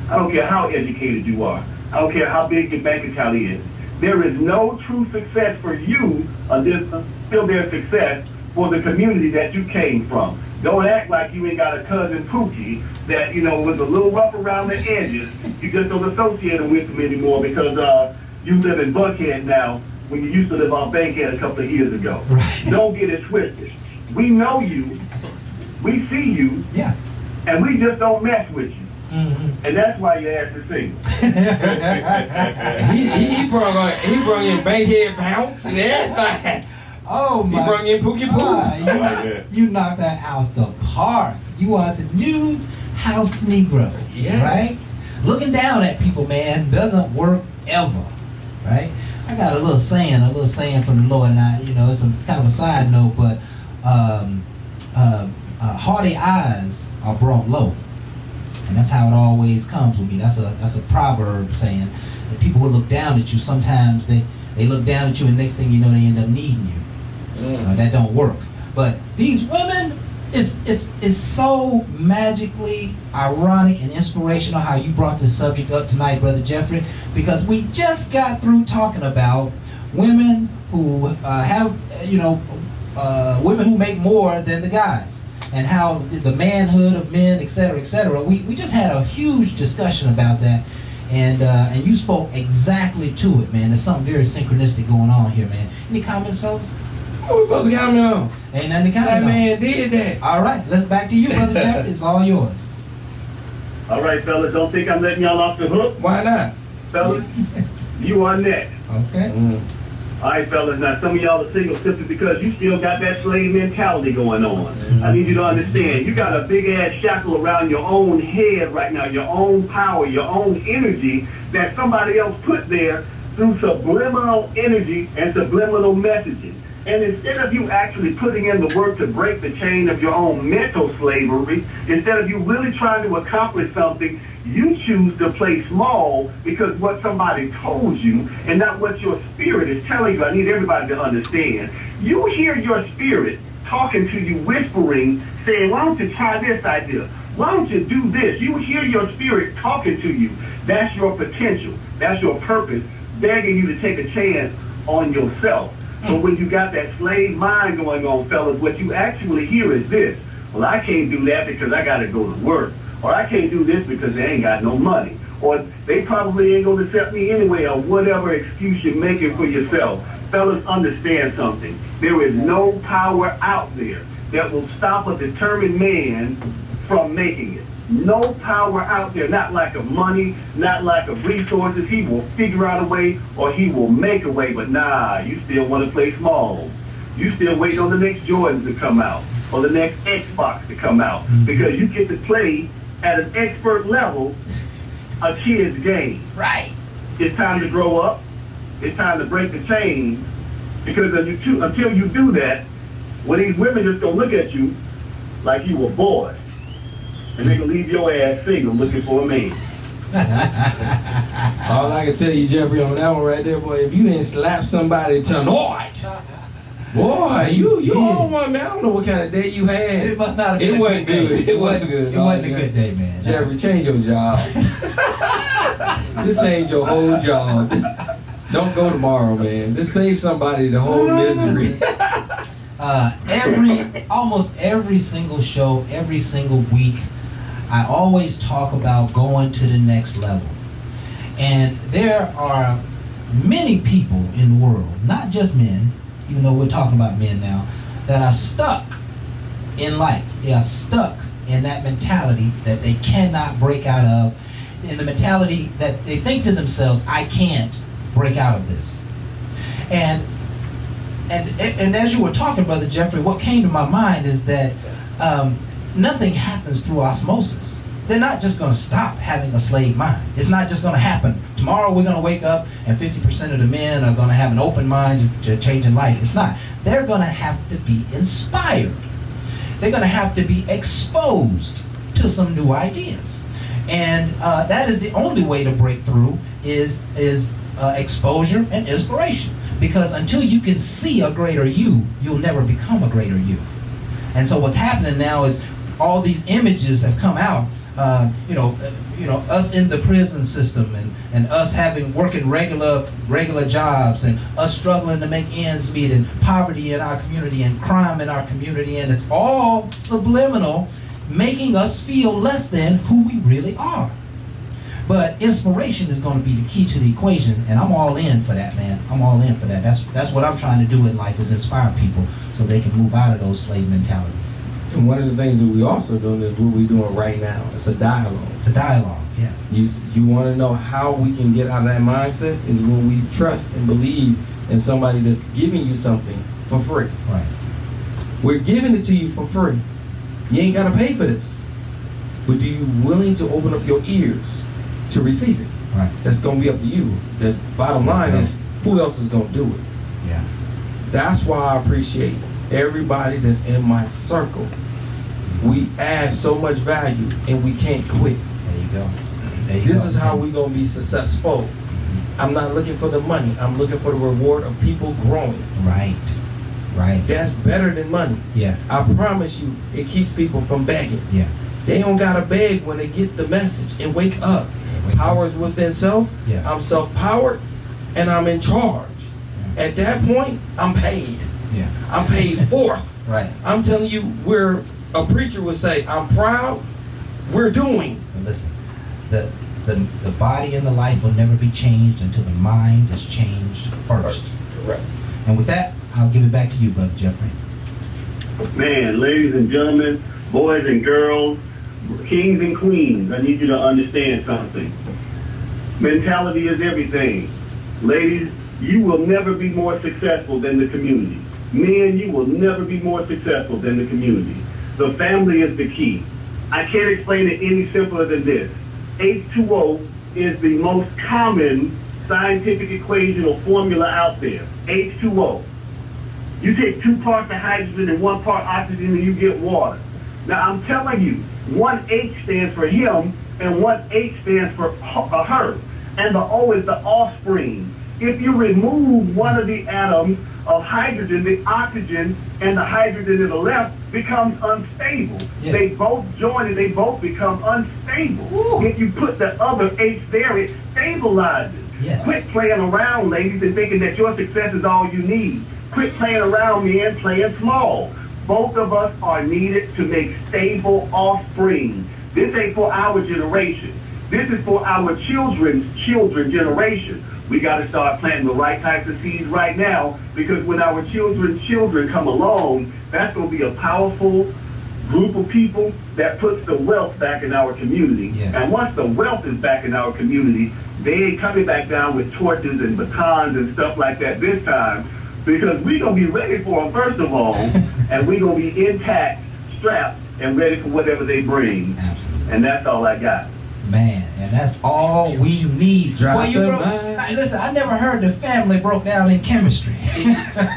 I don't care how educated you are. I don't care how big your bank account is. There is no true success for you until there's success for the community that you came from. Don't act like you ain't got a cousin Pookie that, was a little rough around the edges. You just don't associate with him anymore because you live in Buckhead now when you used to live on Bankhead a couple of years ago. Right. Don't get it twisted. We know you, we see you, Yeah. and we just don't mess with you. And that's why your ass is single. he brought in Bankhead Bounce and everything. Oh my! He brought in Pookie Poo. You knocked that out the park. You are the new house Negro, Yes. right? Looking down at people, man, doesn't work ever, right? I got a little saying from the Lord. Now, it's kind of a side note, but haughty eyes are brought low, and that's how it always comes with me. That's a proverb saying that people who look down at you, sometimes they look down at you, and next thing you know, they end up needing you. That don't work. But these women, it's so magically ironic and inspirational how you brought this subject up tonight, Brother Jeffrey, because we just got through talking about women who have, women who make more than the guys, and how the manhood of men, etc., etc. We just had a huge discussion about that, and you spoke exactly to it, man. There's something very synchronistic going on here, man. Any comments, fellas? What we supposed to comment on? Ain't nothing to comment That on. man did that. All right, let's back to you, Brother Jeffrey. It's all yours. All right, fellas, don't think I'm letting y'all off the hook. Why not? Fellas, you are next. Okay. All right, fellas, now some of y'all are single simply because you still got that slave mentality going on. I need you to understand, you got a big-ass shackle around your own head right now, your own power, your own energy that somebody else put there through subliminal energy and subliminal messaging. And instead of you actually putting in the work to break the chain of your own mental slavery, instead of you really trying to accomplish something, you choose to play small because what somebody told you and not what your spirit is telling you. I need everybody to understand. You hear your spirit talking to you, whispering, saying, why don't you try this idea? Why don't you do this? You hear your spirit talking to you. That's your potential. That's your purpose, begging you to take a chance on yourself. But when you got that slave mind going on, fellas, what you actually hear is this. Well, I can't do that because I got to go to work. Or I can't do this because they ain't got no money. Or they probably ain't going to accept me anyway, or whatever excuse you're making for yourself. Fellas, understand something. There is no power out there that will stop a determined man from making it. No power out there, not lack of money, not lack of resources. He will figure out a way or he will make a way. But nah, you still want to play small. You still waiting on the next Jordans to come out or the next Xbox to come out because you get to play at an expert level a kid's game. Right. It's time to grow up. It's time to break the chains because until you do that, well, these women just gonna look at you like you were boys. and they can leave your ass single looking for a man. All I can tell you, Jeffrey, on that one right there, boy, if you didn't slap somebody tonight, boy, you on one, man. I don't know what kind of day you had. It must not have been. It wasn't good. It wasn't good. It wasn't a good day, man. Jeffrey, change your job. Just change your whole job. Don't go tomorrow, man. Just save somebody the whole misery. Almost every single show, every single week, I always talk about going to the next level. And there are many people in the world, not just men, even though we're talking about men now, that are stuck in life. They are stuck in that mentality that they cannot break out of, in the mentality that they think to themselves, I can't break out of this. And as you were talking, Brother Jeffrey, what came to my mind is that nothing happens through osmosis. They're not just going to stop having a slave mind. It's not just going to happen. Tomorrow we're going to wake up and 50% of the men are going to have an open mind to changing life. It's not. They're going to have to be inspired. They're going to have to be exposed to some new ideas. And that is the only way to break through is exposure and inspiration. Because until you can see a greater you, you'll never become a greater you. And so what's happening now is all these images have come out. Us in the prison system and us working regular jobs and us struggling to make ends meet and poverty in our community and crime in our community, and it's all subliminal, making us feel less than who we really are. But inspiration is going to be the key to the equation, and I'm all in for that, man. I'm all in for that. That's what I'm trying to do in life, is inspire people so they can move out of those slave mentalities. And one of the things that we also doing is what we're doing right now. It's a dialogue. It's a dialogue, yeah. You want to know how we can get out of that mindset is when we trust and believe in somebody that's giving you something for free. Right. We're giving it to you for free. You ain't got to pay for this. But do you willing to open up your ears to receive it? Right. That's going to be up to you. The bottom line is, who else is going to do it? Yeah. That's why I appreciate everybody that's in my circle. We add so much value and we can't quit. There you go. This is how we're going to be successful. I'm not looking for the money. I'm looking for the reward of people growing. Right. That's better than money. Yeah. I promise you, it keeps people from begging. Yeah. They don't got to beg when they get the message and wake up. Power is within self. Yeah. I'm self-powered and I'm in charge. Yeah. At that point, I'm paid. Yeah. I'm paid for. Right. I'm telling you, where a preacher would say, I'm proud, we're doing. And listen, the body and the life will never be changed until the mind is changed first. Correct. And with that, I'll give it back to you, Brother Jeffrey. Man, ladies and gentlemen, boys and girls, kings and queens, I need you to understand something. Mentality is everything. Ladies, you will never be more successful than the community. Men, you will never be more successful than the community. The family is the key. I can't explain it any simpler than this. H2O is the most common scientific equation or formula out there. H2O. You take 2 parts of hydrogen and 1 part oxygen and you get water. Now I'm telling you, 1 H stands for him and 1 H stands for her. And the O is the offspring. If you remove one of the atoms of hydrogen, the oxygen and the hydrogen to the left becomes unstable. Yes. They both join and they both become unstable. Ooh. If you put the other H there, it stabilizes. Yes. Quit playing around, ladies, and thinking that your success is all you need. Quit playing around, men, playing small. Both of us are needed to make stable offspring. This ain't for our generation. This is for our children's generation. We got to start planting the right types of seeds right now, because when our children's children come along, that's going to be a powerful group of people that puts the wealth back in our community. Yes. And once the wealth is back in our community, they ain't coming back down with torches and batons and stuff like that this time, because we're going to be ready for them, first of all, and we're going to be intact, strapped, and ready for whatever they bring. Absolutely. And that's all I got. Man, and that's all we need. Listen, I never heard the family broke down in chemistry.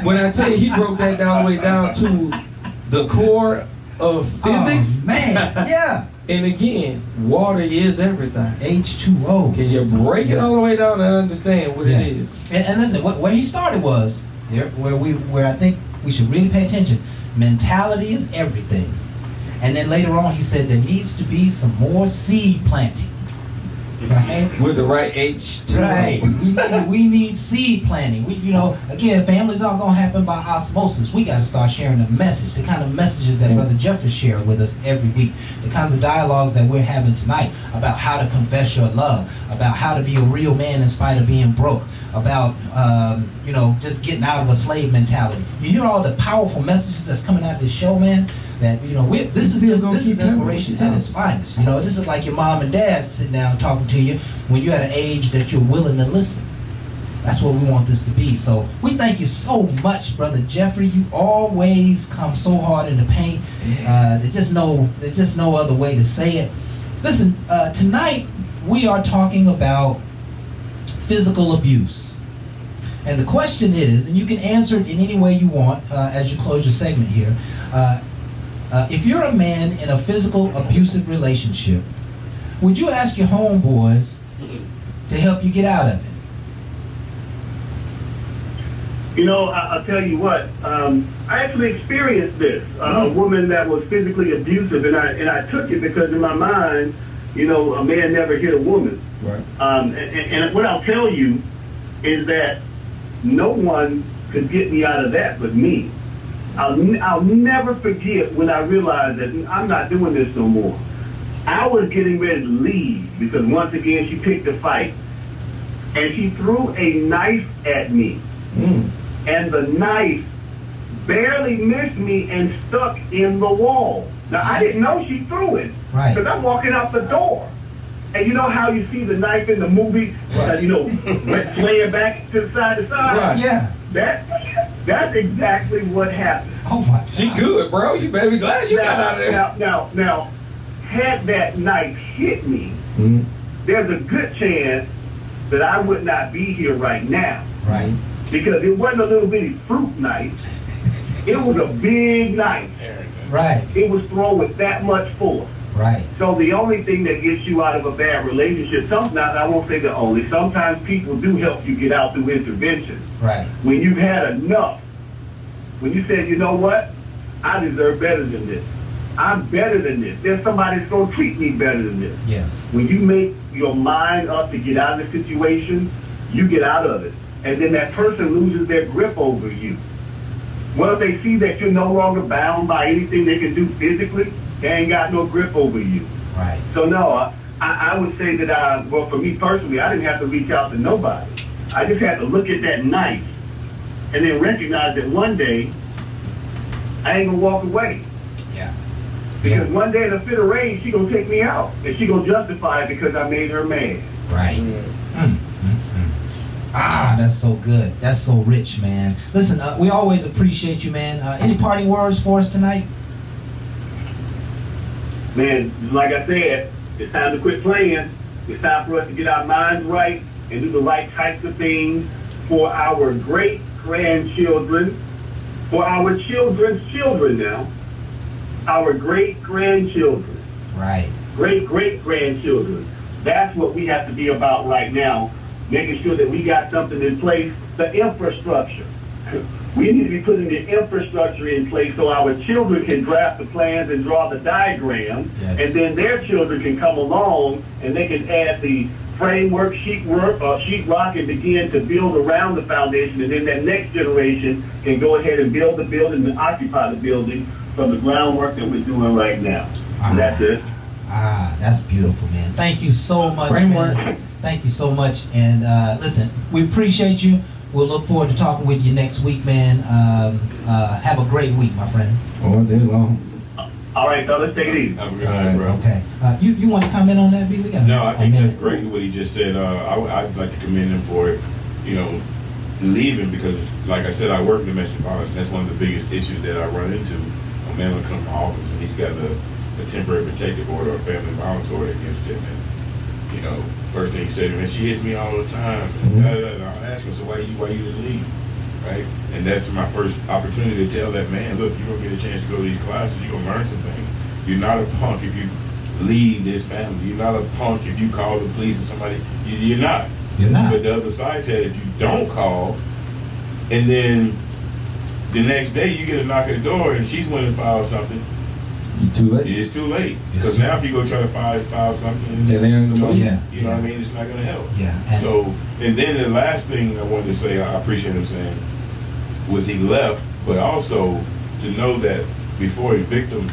When I tell you, he broke that all the way down to the core of physics. Oh, man. Yeah. And again, water is everything. H2O. Can you break it all the way down and understand what Yeah. it is? And listen, where he started was there, where I think we should really pay attention. Mentality is everything. And then later on, he said there needs to be some more seed planting. Right? With the right H2O. Right. We need seed planting. Again, families aren't going to happen by osmosis. We got to start sharing the message, the kind of messages that Brother Jeffrey shared with us every week, the kinds of dialogues that we're having tonight about how to confess your love, about how to be a real man in spite of being broke, about just getting out of a slave mentality. You hear all the powerful messages that's coming out of this show, man. That this is inspiration at its finest. This is like your mom and dad sitting down talking to you when you're at an age that you're willing to listen. That's what we want this to be. So we thank you so much, Brother Jeffrey. You always come so hard in the paint. There's just no other way to say it. Listen, tonight we are talking about physical abuse. And the question is, and you can answer it in any way you want as you close your segment here. If you're a man in a physical abusive relationship, would you ask your homeboys to help you get out of it? I'll tell you what. I actually experienced this. A woman that was physically abusive, and I took it because in my mind, a man never hit a woman. Right. And what I'll tell you is that no one could get me out of that but me. I'll never forget when I realized that I'm not doing this no more. I was getting ready to leave because once again she picked a fight, and she threw a knife at me. And the knife barely missed me and stuck in the wall. Now, I didn't know she threw it because I'm walking out the door. And you know how you see the knife in the movie, slaying back to side to side? Right. Yeah. That's exactly what happened. Oh my God. She good, bro. You better be glad you got out of there. Now, had that knife hit me, there's a good chance that I would not be here right now. Right. Because it wasn't a little bitty fruit knife. It was a big knife. Right. It was thrown with that much force. Right. So the only thing that gets you out of a bad relationship, sometimes, I won't say the only, sometimes people do help you get out through intervention. Right. When you've had enough, when you said, you know what, I deserve better than this. I'm better than this. There's somebody that's going to treat me better than this. Yes. When you make your mind up to get out of the situation, you get out of it. And then that person loses their grip over you. Well, if they see that you're no longer bound by anything they can do physically, they ain't got no grip over you. Right. So no, I would say that, for me personally, I didn't have to reach out to nobody. I just had to look at that knife and then recognize that one day I ain't gonna walk away. Yeah. Because one day in a fit of rage, she gonna take me out, and she gonna justify it because I made her mad. Right. Ah, that's so good. That's so rich, man. Listen, we always appreciate you, man. Any parting words for us tonight? Man, like I said, it's time to quit playing. It's time for us to get our minds right and do the right types of things for our great-grandchildren, for our children's children now, our great-grandchildren. Right. Great-great-grandchildren. That's what we have to be about right now, making sure that we got something in place, the infrastructure. We need to be putting the infrastructure in place so our children can draft the plans and draw the diagrams, and then their children can come along and they can add the framework, sheetrock, and begin to build around the foundation, and then that next generation can go ahead and build the building and occupy the building from the groundwork that we're doing right now. And that's it. Ah, that's beautiful, man. Thank you so much, man. Thank you so much. And listen, we appreciate you. We'll look forward to talking with you next week, man. Have a great week, my friend. All day long. All right, fellas, take it easy. Have a good night, bro. Okay. You want to comment on that, B? We got No, I think a minute. that's great what he just said. I'd like to commend him for it, leaving, because, like I said, I work domestic violence, and that's one of the biggest issues that I run into. A man will come to office, and he's got a temporary protective order or family violence order against him. And, first thing he said to me, she hits me all the time. And I ask him, so why you didn't leave? Right? And that's my first opportunity to tell that man, look, you're going to get a chance to go to these classes, you're going to learn some things. You're not a punk if you leave this family. You're not a punk if you call the police or somebody. You're not. You're not. But the other side to that, if you don't call, and then the next day you get a knock at the door and she's willing to file something, You too late. it's too late. Yes. Because now if you go try to file something, And they ain't gonna you Yeah. know what I mean? It's not going to help. Yeah. And So, and then the last thing I wanted to say, I appreciate him saying, was he left, but also to know that before a victim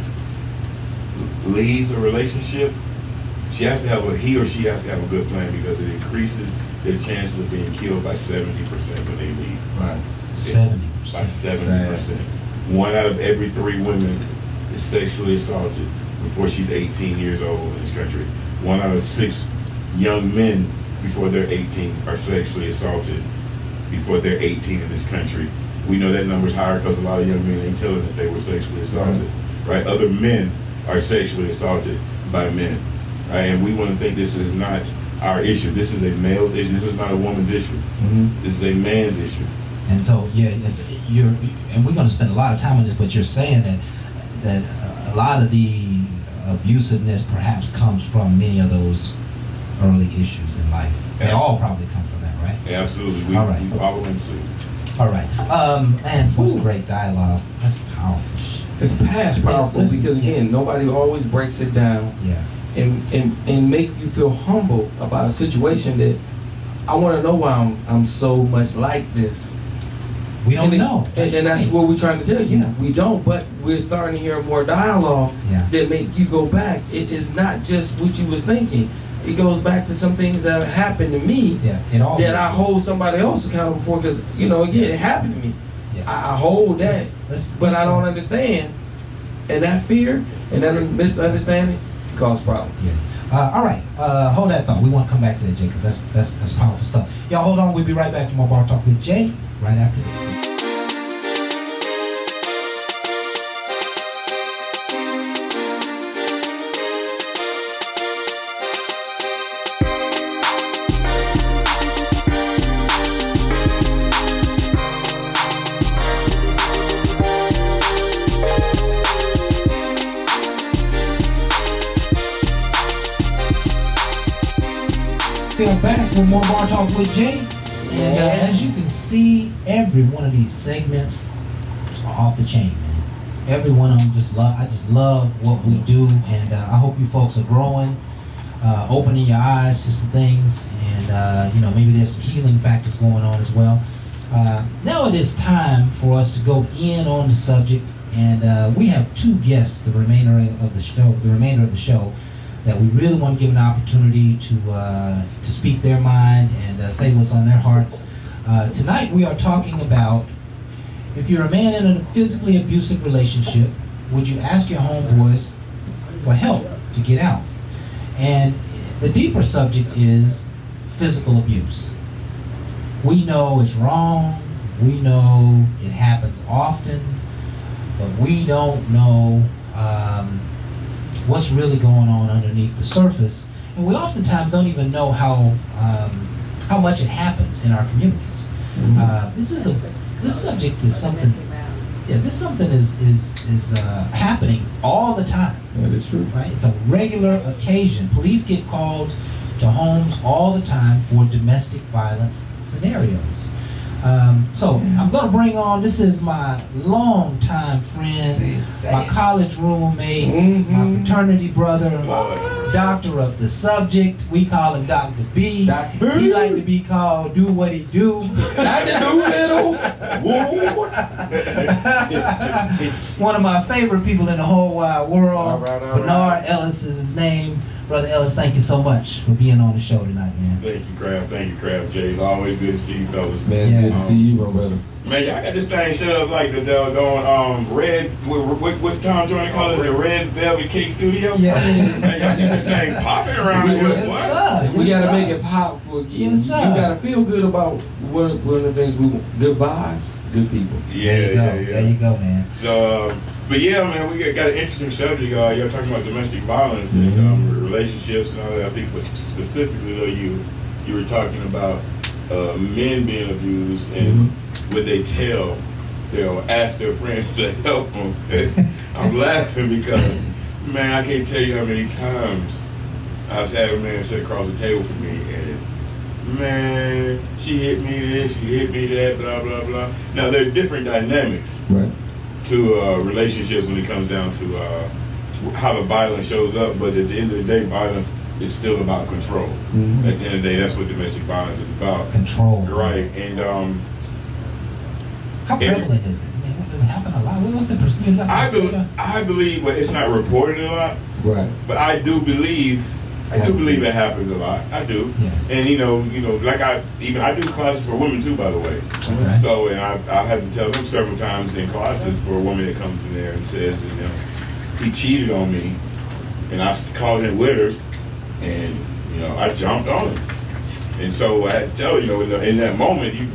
leaves a relationship, he or she has to have a good plan, because it increases their chances of being killed by 70% when they leave. Right. 70%. By 70%. 1 out of every 3 women is sexually assaulted before she's 18 years old in this country. 1 out of 6 young men before they're 18 are sexually assaulted before they're 18 in this country. We know that number's higher because a lot of young men ain't telling that they were sexually assaulted, right? Other men are sexually assaulted by men, right? And we want to think this is not our issue. This is a male's issue. This is not a woman's issue. Mm-hmm. This is a man's issue. And so, yeah, and we're going to spend a lot of time on this, but you're saying that a lot of the abusiveness perhaps comes from many of those early issues in life. They all probably come from that, right? Yeah, absolutely. All right. We follow him too. All right. Man, what a great dialogue. That's powerful. It's past powerful Listen, because again, nobody always breaks it down Yeah. and make you feel humble about a situation that I want to know why I'm so much like this. We don't And know. And that's what we're trying to tell you. Yeah. We don't, but we're starting to hear more dialogue Yeah. that make you go back. It is not just what you was thinking. It goes back to some things that happened to me Yeah. It all. that I hold somebody else accountable for because, again, it happened to me. Yeah. I hold that, but I don't understand. understand. And that fear and that misunderstanding can cause problems. Yeah. All right. Hold that thought. We want to come back to that, Jay, because that's powerful stuff. Y'all hold on. We'll be right back for more Bar Talk with Jay right after this. We are back with more Bar Talk with Jay. And as you can see, every one of these segments are off the chain, man. Every one of them I just love what we do, and I hope you folks are growing, opening your eyes to some things, and maybe there's some healing factors going on as well. Now it is time for us to go in on the subject, and we have 2 guests the remainder of the show that we really want to give an opportunity to speak their mind and say what's on their hearts. Tonight we are talking about, if you're a man in a physically abusive relationship, would you ask your homeboys for help to get out? And the deeper subject is physical abuse. We know it's wrong, we know it happens often, but we don't know what's really going on underneath the surface, and we oftentimes don't even know how much it happens in our communities. This subject is something. Yeah, this something is happening all the time. That is true. Right? It's a regular occasion. Police get called to homes all the time for domestic violence scenarios. So I'm going to bring on, this is my longtime friend, my college roommate, my fraternity brother, doctor of the subject. We call him Dr. B. Dr. B. He like to be called Do What He Do. Dr. Doolittle. One of my favorite people in the whole wide world. All right. Bernard Ellis is his name. Brother Ellis, thank you so much for being on the show tonight, man. Thank you, Crab Jay. It's always good to see you fellas. Man, Yeah. good to see you, my brother. Man, y'all got this thing set up like the doggone red, what Tom Jordan call it, the Red Velvet Cake Studio? Yeah. Man, y'all got this thing popping around here. Yes, What? sir. We Yes, gotta sir. make it pop for you. Yes, sir. You gotta feel good about one of the things we want. Good vibes, good people. There you go, man. So, but yeah, man, we got an interesting subject. Y'all talking about domestic violence and relationships and all that. I think specifically, though, you were talking about men being abused and what they'll ask their friends to help them. I'm laughing because Man, I can't tell you how many times I've had a man sit across the table from me and, man, she hit me this, she hit me that, blah, blah, blah. Now, there are different dynamics to relationships when it comes down to how the violence shows up, but at the end of the day, violence is still about control. Mm-hmm. At the end of the day, that's what domestic violence is about. Control. Right, and how prevalent is it? I mean, does it happen a lot? What's the percentage? I believe, well, it's not reported a lot, Right. but I do believe it happens a lot. I do. Yes. And you know, like I do classes for women too, by the way. Okay. So, and I had to tell them several times in classes for a woman that comes in there and says, you know, he cheated on me, and I called him with her, and you know, I jumped on him. And so I had to tell you know, in that moment, you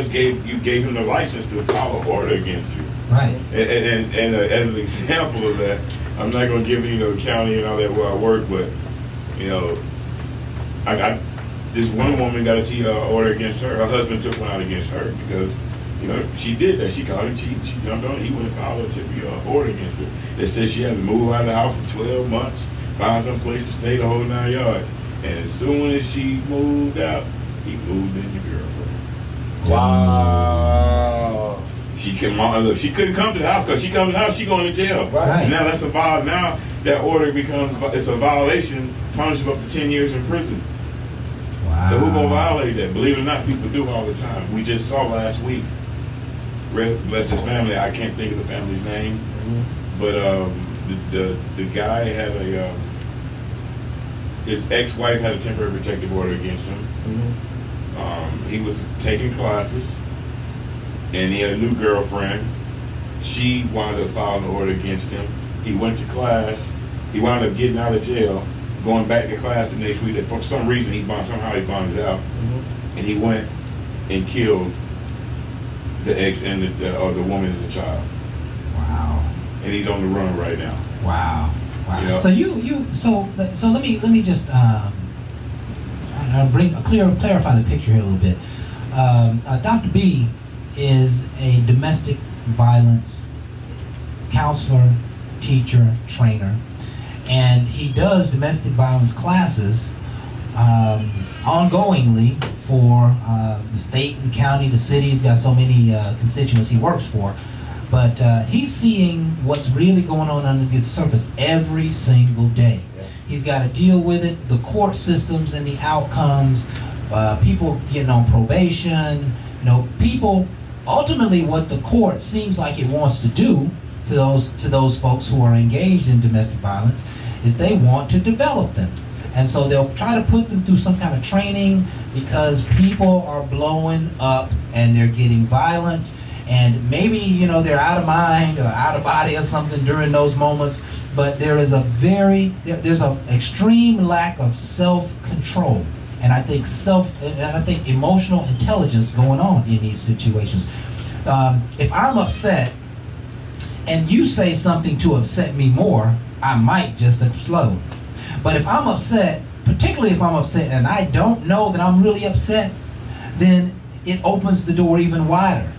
gave him the license to file an order against you. Right. And as an example of that, I'm not going to give you the county and all that where I work, but you know, this one woman got a order against her. Her husband took one out against her because, you know, she did that. She called him cheating. She jumped on it. He went and filed a order against her. They said she had to move out of the house for 12 months, find some place to stay the whole 9 yards. And as soon as she moved out, he moved in the girlfriend. Wow. She couldn't come to the house because she comes to the house, she going to jail. Right. And now now that order it's a violation, punishable up to 10 years in prison. Wow. So who gonna violate that? Believe it or not, people do all the time. We just saw last week, bless his family, I can't think of the family's name, but the guy had his ex-wife had a temporary protective order against him. He was taking classes, and he had a new girlfriend. She wound up filing an order against him. He went to class. He wound up getting out of jail, going back to class the next week. For some reason, somehow he bonded out, and he went and killed the ex and the woman and the child. Wow. And he's on the run right now. Wow. Wow. You know? So let me just clarify the picture here a little bit. Dr. B is a domestic violence counselor, teacher, trainer, and he does domestic violence classes ongoingly for the state and county, the city. He's got so many constituents he works for, but he's seeing what's really going on under the surface every single day. He's got to deal with it, the court systems and the outcomes, people getting on probation, people. Ultimately, what the court seems like it wants to do to those folks who are engaged in domestic violence is they want to develop them. And so they'll try to put them through some kind of training because people are blowing up and they're getting violent, and maybe they're out of mind or out of body or something during those moments, but there's an extreme lack of self-control. And I think emotional intelligence going on in these situations. If I'm upset and you say something to upset me more, I might just explode. But if I'm upset, particularly if I'm upset and I don't know that I'm really upset, then it opens the door even wider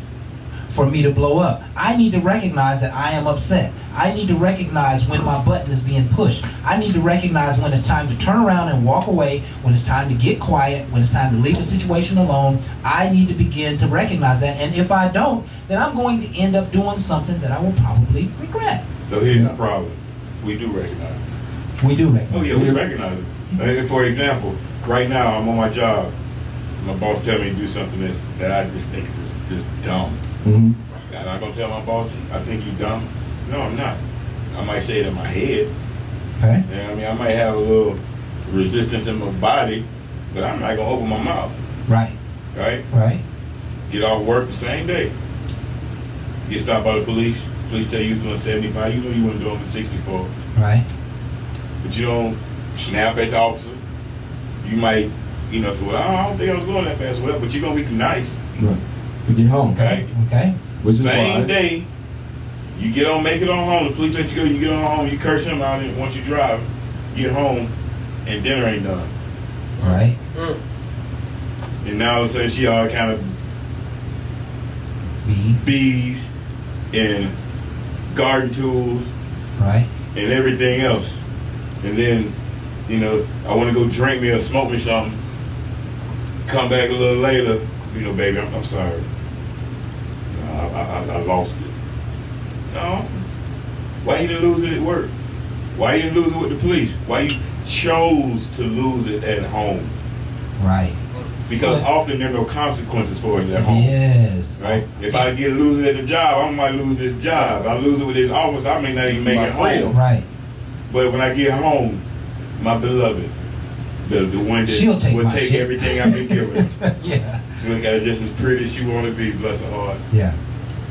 for me to blow up. I need to recognize that I am upset. I need to recognize when my button is being pushed. I need to recognize when it's time to turn around and walk away, when it's time to get quiet, when it's time to leave the situation alone. I need to begin to recognize that. And if I don't, then I'm going to end up doing something that I will probably regret. So here's the problem. We do recognize it. We do recognize it. Oh yeah, we recognize it. For example, right now I'm on my job. My boss tell me to do something that I just think is just dumb. Mm-hmm. I'm not gonna tell my boss, I think you dumb. No, I'm not. I might say it in my head. Okay. I mean, I might have a little resistance in my body, but I'm not gonna open my mouth. Right. Right? Right. Get off work the same day. Get stopped by the police. Police tell you you're doing 75. You know you want to do over 64. Right. But you don't snap at the officer. You might, say, well, I don't think I was going that fast. Well, but you're gonna be nice. Right. You get home. Okay. Okay. Which is Same why day, you make it on home. The police let you go. You get on home. You curse him out, and once you drive, you get home, and dinner ain't done. Right. And now all of a sudden, she all kind of bees and garden tools. Right. and everything else. And then, you know, I want to go drink me or smoke me something. Come back a little later, you know, baby, I'm sorry. I lost it. No. Why you didn't lose it at work? Why you didn't lose it with the police? Why you chose to lose it at home? Right. Because often there are no consequences for us at home. Yes. Right? If I lose it at the job, I might lose this job. I lose it with this office, I may not even make it home. Right. But when I get home, my beloved does the one that will take everything I've been given. Yeah. You look at her just as pretty as she want to be, bless her heart. Yeah.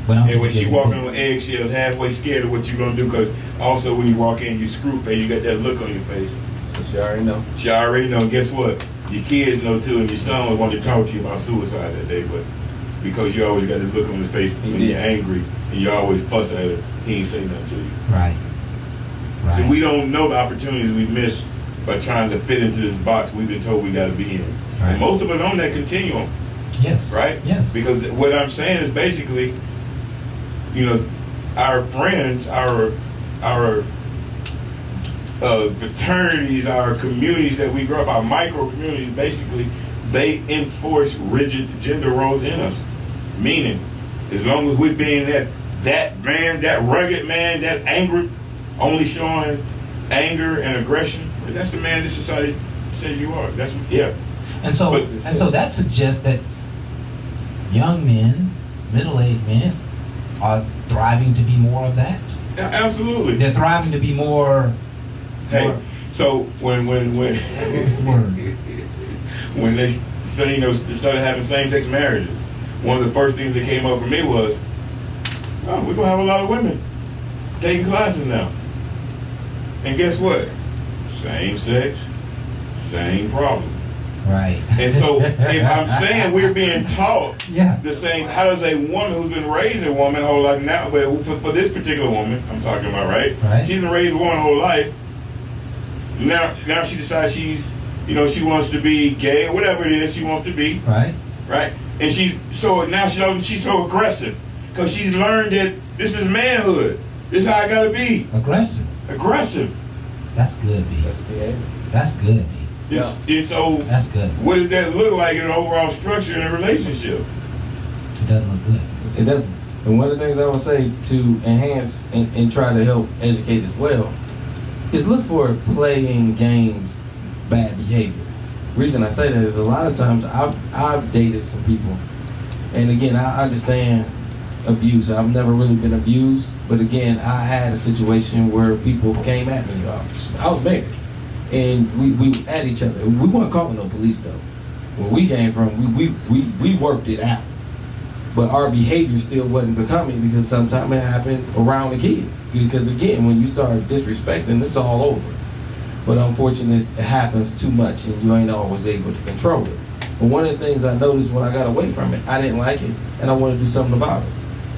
And when she walking on eggshells, halfway scared of what you gonna do, because also when you walk in, you screw face, you got that look on your face. So she already know. She already know. And guess what? Your kids know too, and your son would want to talk to you about suicide that day, but because you always got this look on his face when you're angry, and you always fuss at her, he ain't say nothing to you. Right. Right. See, we don't know the opportunities we miss by trying to fit into this box we've been told we got to be in. Right. And most of us on that continuum. Yes. Right? Yes. Because what I'm saying is basically, you know, our friends, our fraternities, our communities that we grew up, our micro communities, basically, they enforce rigid gender roles in us. Meaning, as long as we're being that man, that rugged man, that angry, only showing anger and aggression, that's the man this society says you are. That's what, yeah. And so that suggests that young men, middle-aged men, are thriving to be more of that. Yeah, absolutely. They're thriving to be more. So when What's the word? When they started having same-sex marriages, one of the first things that came up for me was, oh, we're gonna have a lot of women taking classes now. And guess what? Same sex, same problem. Right. And so if I'm saying we're being taught Yeah. the same, how does a woman who's been raised a woman her whole life now, but for this particular woman I'm talking about, right? She's been raised a woman her whole life. Now she decides she's, you know, she wants to be gay or whatever it is she wants to be. Right. Right? And she's so aggressive because she's learned that this is manhood. This is how I gotta be. Aggressive. That's good, B. That's behavior. That's good, B. And so that's good. What does that look like in an overall structure in a relationship? It doesn't look good. It doesn't. And one of the things I would say to enhance and try to help educate as well is look for playing games, bad behavior. The reason I say that is a lot of times I've dated some people, and again, I understand abuse. I've never really been abused, but again, I had a situation where people came at me. I was married, and we were at each other. We weren't calling no police though. Where we came from, we worked it out. But our behavior still wasn't becoming, because sometimes it happened around the kids. Because again, when you start disrespecting, it's all over. But unfortunately, it happens too much and you ain't always able to control it. But one of the things I noticed when I got away from it, I didn't like it and I wanted to do something about it.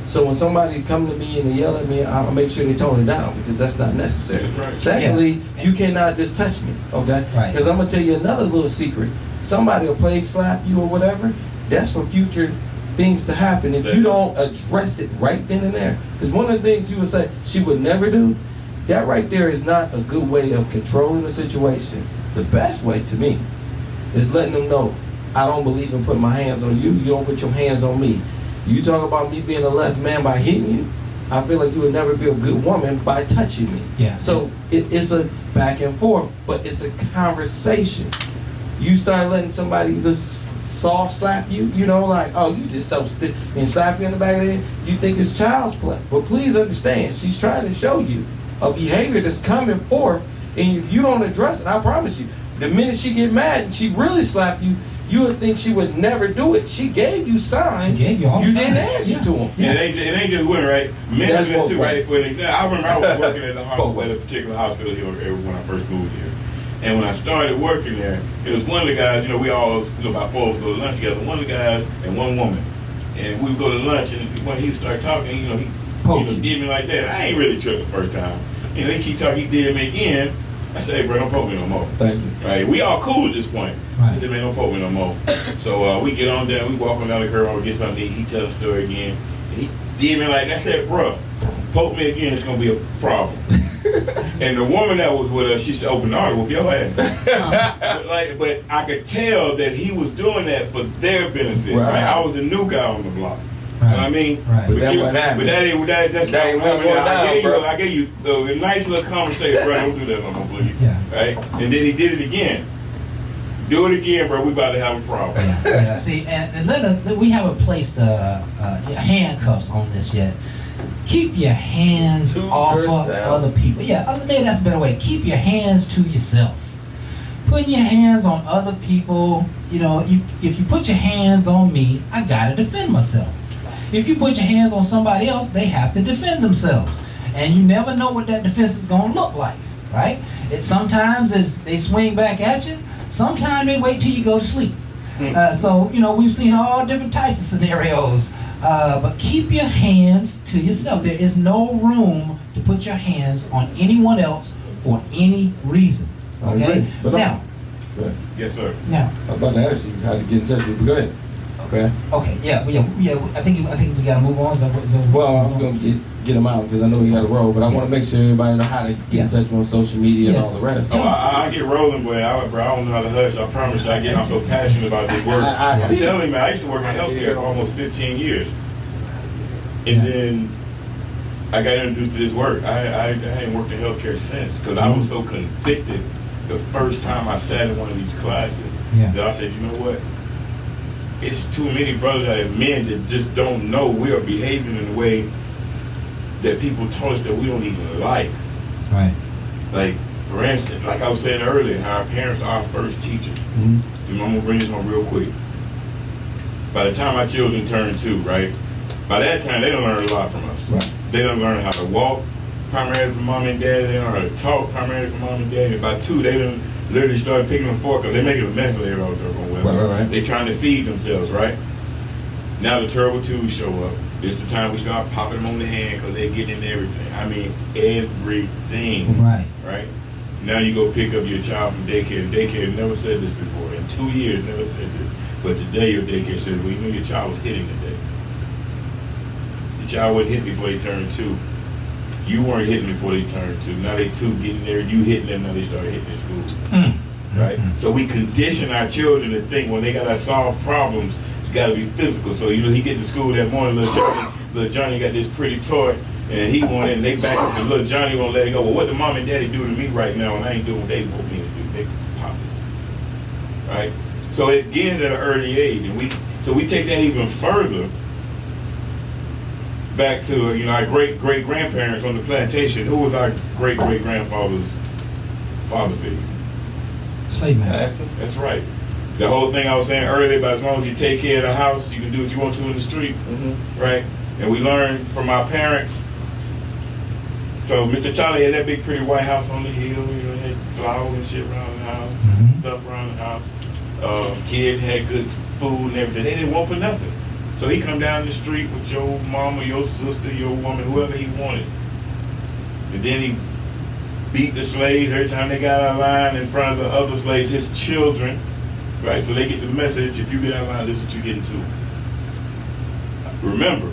So when somebody come to me and they yell at me, I'll make sure they tone it down, because that's not necessary. That's right. Secondly, you cannot just touch me, okay? Right. Because I'm gonna tell you another little secret. Somebody will play slap you or whatever, that's for future things to happen if you don't address it right then and there. Because one of the things you would say she would never do, that right there is not a good way of controlling the situation. The best way to me is letting them know, I don't believe in putting my hands on you, you don't put your hands on me. You talk about me being a less man by hitting you, I feel like you would never be a good woman by touching me. Yeah. So it's a back and forth, but it's a conversation. You start letting somebody just soft slap you, you know, like, oh, you just so stiff, and slap you in the back of the head, you think it's child's play. But please understand, she's trying to show you a behavior that's coming forth, and if you don't address it, I promise you, the minute she get mad and she really slap you, you would think she would never do it. She gave you signs. She gave you all you signs. didn't answer to them. Yeah, it ain't just women, right? Men do that too, right? ways. For an example, I remember I was working at the hospital, at a particular hospital here when I first moved here. And when I started working there, it was one of the guys, you know, we all, you know, about 4 of us go to lunch together, one of the guys and one woman. And we would go to lunch, and when he would start talking, you know, he did me like that. I ain't really tripped the first time. You know, he keep talking, he did me again. I said, hey, bro, don't poke me no more. Thank you. Right? We all cool at this point. Right. I said, man, don't poke me no more. So we get on down, we walk on down the curb, we get something to eat, he tells the story again. And he did me like that. I said, bro, poke me again, it's gonna be a problem. And the woman that was with us, she said, "Open the door, whoop your ass." but I could tell that he was doing that for their benefit. Right? I was the new guy on the block. Right. You know what I mean? Right. But that's not what happened. I gave you a nice little conversation, bro. Don't do that no more, please. Yeah. Right? And then he did it again. Do it again, bro. We about to have a problem. Yeah. See, and we haven't placed handcuffs on this yet. Keep your hands off of other people. Yeah, maybe that's a better way. Keep your hands to yourself. Putting your hands on other people, if you put your hands on me, I gotta defend myself. If you put your hands on somebody else, they have to defend themselves. And you never know what that defense is gonna look like, right? Sometimes they swing back at you. Sometimes they wait till you go to sleep. So, we've seen all different types of scenarios. But keep your hands to yourself. There is no room to put your hands on anyone else for any reason. Okay? Now. Yes, sir. Now. I was about to ask you how to get in touch with you. Go ahead. Okay. Okay. Yeah. I think we gotta move on. Well, I was gonna get him out because I know he got to roll, but I want to make sure everybody know how to get in touch with on social media and all the rest. Oh, I get rolling, but I don't know how to hush. I promise you, I'm so passionate about this work. I'm telling you, man, I used to work in healthcare for almost 15 years, and then I got introduced to this work. I hadn't worked in healthcare since because I was so convicted the first time I sat in one of these classes that I said, you know what? It's too many brothers and men that just don't know we are behaving in a way that people told us that we don't even like. Right. Like, for instance, like I was saying earlier, how our parents are our first teachers. Mm-hmm. I'm gonna bring this on real quick. By the time our children turn 2, right? By that time, they don't learn a lot from us. Right. They don't learn how to walk primarily from mom and dad. They don't learn how to talk primarily from mom and dad. And by 2, they don't literally start picking a fork up. They're making a mess when they're out there going well. Right. They're trying to feed themselves, right? Now the terrible 2s show up. It's the time we start popping them on the hand because they're getting everything. I mean, everything. Right. Right? Now you go pick up your child from daycare. Daycare never said this before. In 2 years, never said this. But today your daycare says, well, you know your child was hitting today. Your child wasn't hit before they turned 2. You weren't hitting before they turned 2. Now they 2 getting there, you hitting them, now they start hitting at school. Right? So we condition our children to think when they got to solve problems, it's got to be physical. So, he get to school that morning, little Johnny got this pretty toy, and he went in, they back up, and little Johnny won't let it go. Well, what the mom and daddy do to me right now, and I ain't doing what they want me to do. They pop it. Right? So it begins at an early age, and we take that even further back to our great-great-grandparents on the plantation. Who was our great-great-grandfather's father figure? Slave master. That's right. The whole thing I was saying earlier about as long as you take care of the house, you can do what you want to in the street, right? And we learned from our parents. So Mr. Charlie had that big pretty white house on the hill, had flowers and shit around the house, stuff around the house. Kids had good food and everything. They didn't want for nothing. So he come down the street with your mama, your sister, your woman, whoever he wanted. And then he beat the slaves every time they got out of line in front of the other slaves, his children. Right, so they get the message, if you get out of line, this is what you get into. Remember,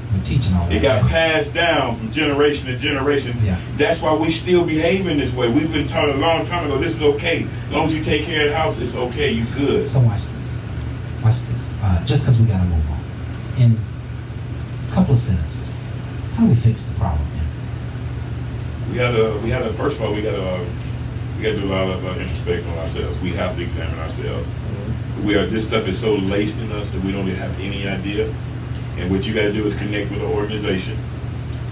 it got passed down from generation to generation. Yeah. That's why we still behaving this way. We've been taught a long time ago, this is okay. As long as you take care of the house, it's okay, you good. So watch this. Watch this. Just because we got to move on. In a couple of sentences, how do we fix the problem? First of all, we got to do a lot of introspection on ourselves. We have to examine ourselves. This stuff is so laced in us that we don't even have any idea. And what you got to do is connect with an organization.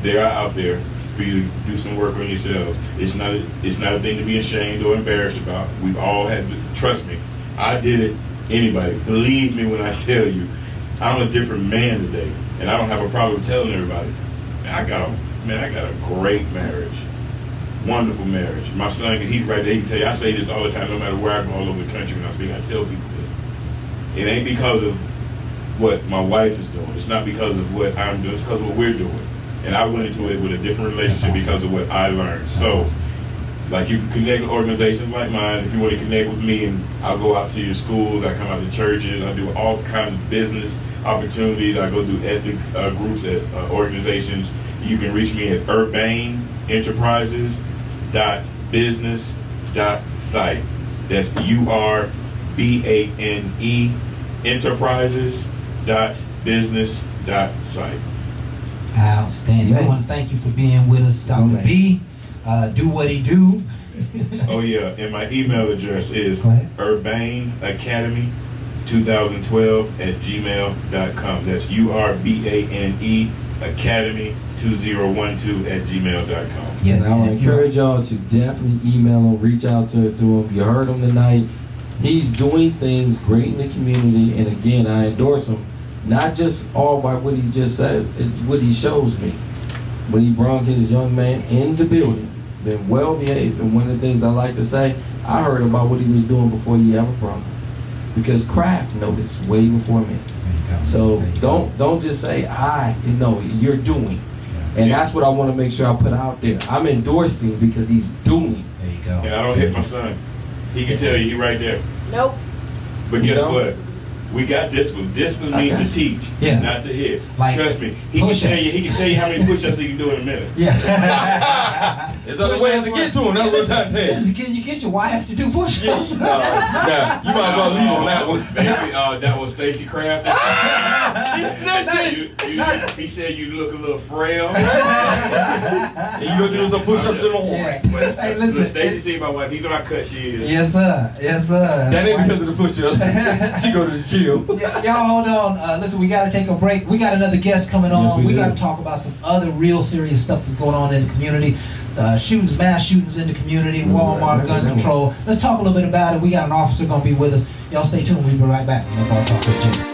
They are out there for you to do some work on yourselves. It's not a thing to be ashamed or embarrassed about. We've all had to, trust me, I did it. Anybody, believe me when I tell you, I'm a different man today, and I don't have a problem telling everybody. I got a great marriage. Wonderful marriage. My son, he's right there. He can tell you, I say this all the time, no matter where I go all over the country when I speak, I tell people this. It ain't because of what my wife is doing. It's not because of what I'm doing. It's because of what we're doing. And I went into it with a different relationship because of what I learned. So, like, you can connect with organizations like mine. If you want to connect with me, and I'll go out to your schools. I come out to churches. I do all kinds of business opportunities. I go do ethnic groups at organizations. You can reach me at urbaneenterprises.business.site. That's URBANE enterprises.business.site. Outstanding. Man. We want to thank you for being with us, Dr. man. B. Do what he do. Oh yeah, and my email address is Go ahead. urbaneacademy2012@gmail.com. That's URBANE academy2012@gmail.com. Yes, And I would and you're- encourage y'all to definitely email him, reach out to him. You heard him tonight. He's doing things great in the community, and again, I endorse him. Not just all by what he just said, it's what he shows me. When he brought his young man in the building, been well behaved, and one of the things I like to say, I heard about what he was doing before he ever brought him. Because Kraft noticed way before me. So don't just say you're doing. And that's what I want to make sure I put out there. I'm endorsing because he's doing. There you go. And I don't hit my son. He can tell you, he right there. Nope. But guess No. what? We got discipline. Discipline means to teach, Yeah. not to hit. Like Trust me. He can tell you. push-ups. He can tell you how many push-ups he can do in a minute. Yeah. There's other ways to get to him. That's what I'm telling you. Listen, can you get your wife to do push-ups? Yeah, you might as well leave on that one. Baby, that was Stacy Kraft. He said you look a little frail. And you gonna do some push-ups in the morning. Yeah. Hey, listen. Stacy see my wife. He know how cut she is. Yes, sir. Yes, sir. That ain't because of the push-ups. She go to the gym. Y'all hold on. Listen, we got to take a break. We got another guest coming on. Yes, we we do. got to talk about some other real serious stuff that's going on in the community. Shootings, mass shootings in the community, Walmart, gun control. Let's talk a little bit about it. We got an officer going to be with us. Y'all stay tuned. We'll be right back. We'll talk with Jim.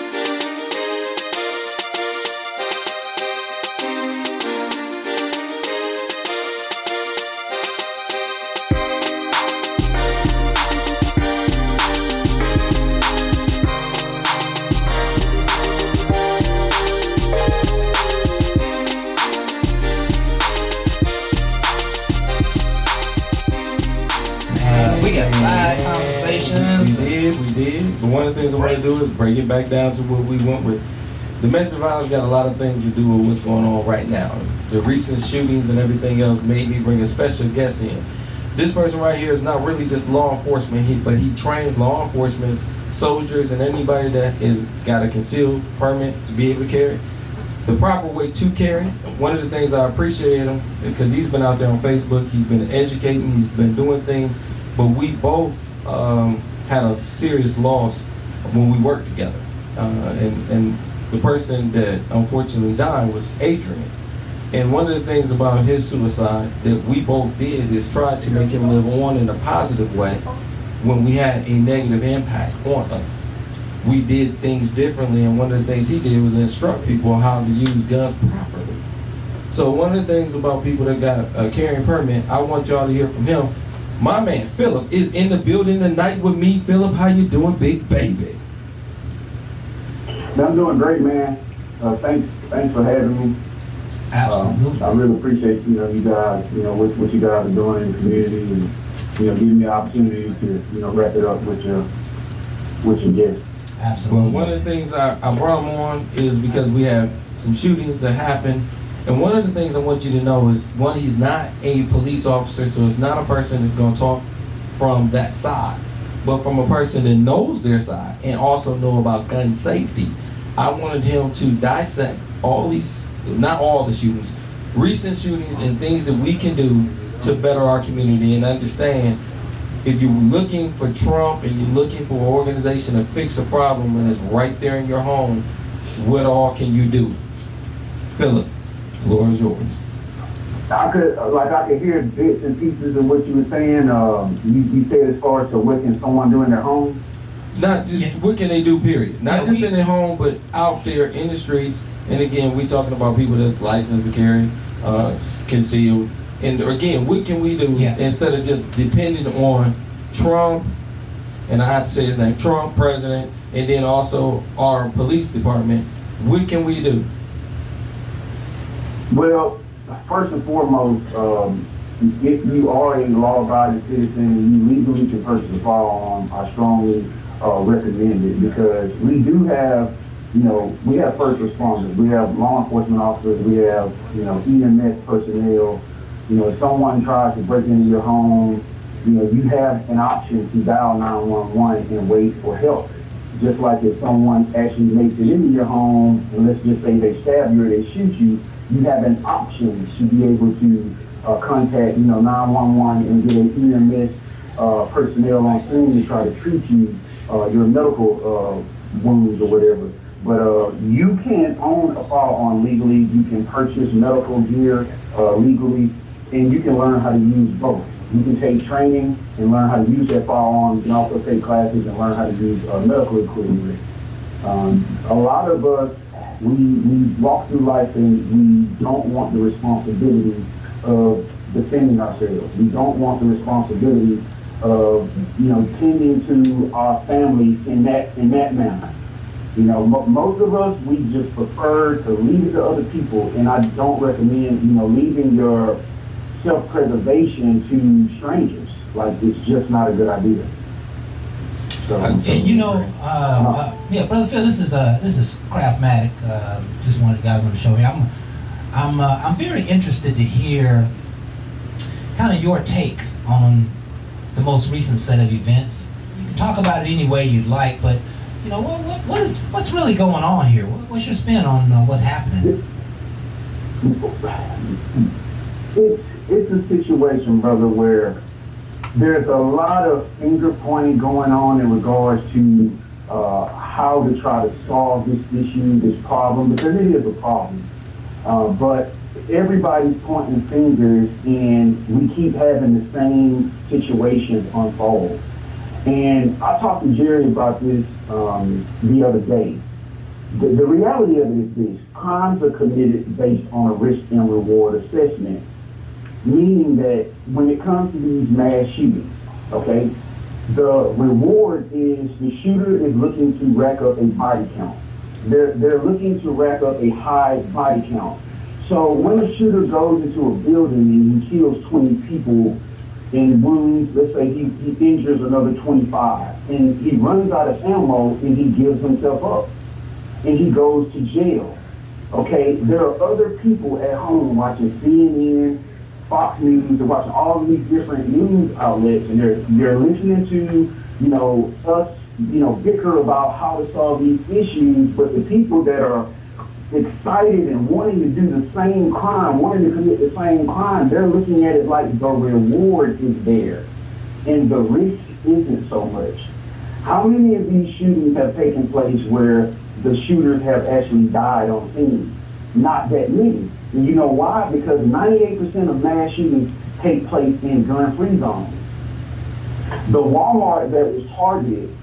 We got side conversations. We did. But one of the things I want to do is bring it back down to what we went with. Domestic violence got a lot of things to do with what's going on right now. The recent shootings and everything else made me bring a special guest in. This person right here is not really just law enforcement, but he trains law enforcement, soldiers, and anybody that is got a concealed permit to be able to carry the proper way to carry. One of the things I appreciate him because he's been out there on Facebook, he's been educating, he's been doing things, but we both had a serious loss when we worked together. And the person that unfortunately died was Adrian. And one of the things about his suicide that we both did is try to make him live on in a positive way when we had a negative impact on us. We did things differently, and one of the things he did was instruct people on how to use guns properly. So one of the things about people that got a carrying permit, I want y'all to hear from him. My man Phillip is in the building tonight with me. Phillip, how you doing, big baby? I'm doing great, man. Thanks for having me. Absolutely. I really appreciate you guys, what you guys are doing in the community, and giving me the opportunity to wrap it up with your guests. Absolutely. Well, one of the things I brought him on is because we have some shootings that happen. And one of the things I want you to know is, one, he's not a police officer, so it's not a person that's going to talk from that side, but from a person that knows their side and also know about gun safety. I wanted him to dissect all these, not all the shootings, recent shootings and things that we can do to better our community and understand if you're looking for Trump and you're looking for an organization to fix a problem and it's right there in your home, what all can you do? Phillip, the floor is yours. I could hear bits and pieces of what you were saying. You said as far as to what can someone do in their home? Not just, what can they do, period. Not just in their home, but out there in the streets. And again, we're talking about people that's licensed to carry, concealed. And again, what can we do instead of just depending on Trump, and I have to say his name, Trump, president, and then also our police department, what can we do? Well, first and foremost, if you are a law-abiding citizen and you legally can purchase a firearm, I strongly recommend it, because we do have we have first responders, we have law enforcement officers, we have, EMS personnel. If someone tries to break into your home, you have an option to dial 911 and wait for help. Just like if someone actually makes it into your home, and let's just say they stab you or they shoot you, you have an option to be able to contact, 911 and get an EMS personnel on scene to try to treat you, your medical wounds or whatever. But you can't own a firearm legally. You can purchase medical gear legally, and you can learn how to use both. You can take training and learn how to use that firearm. You can also take classes and learn how to use medical equipment. A lot of us, we walk through life and we don't want the responsibility of defending ourselves. We don't want the responsibility of, tending to our families in that manner. Most of us, we just prefer to leave it to other people, and I don't recommend, leaving your self-preservation to strangers. Like, it's just not a good idea. So, yeah, Brother Phil, this is Craftmatic, just one of the guys on the show here. I'm very interested to hear kind of your take on the most recent set of events. You can talk about it any way you'd like, but what's really going on here? What's your spin on what's happening? It's a situation, brother, where there's a lot of finger pointing going on in regards to how to try to solve this issue, this problem, because it is a problem. But everybody's pointing fingers, and we keep having the same situations unfold. And I talked to Jerry about this the other day. The reality of it is this: crimes are committed based on a risk and reward assessment, meaning that when it comes to these mass shootings, okay, the reward is the shooter is looking to rack up a body count. They're looking to rack up a high body count. So when a shooter goes into a building and he kills 20 people and wounds, let's say he injures another 25, and he runs out of ammo and he gives himself up and he goes to jail. Okay, there are other people at home watching CNN, Fox News, they're watching all these different news outlets, and they're listening to, us, bicker about how to solve these issues, but the people that are excited and wanting to do the same crime, wanting to commit the same crime, they're looking at it like the reward is there and the risk isn't so much. How many of these shootings have taken place where the shooters have actually died on scene? Not that many. And you know why? Because 98% of mass shootings take place in gun-free zones. The Walmart that was targeted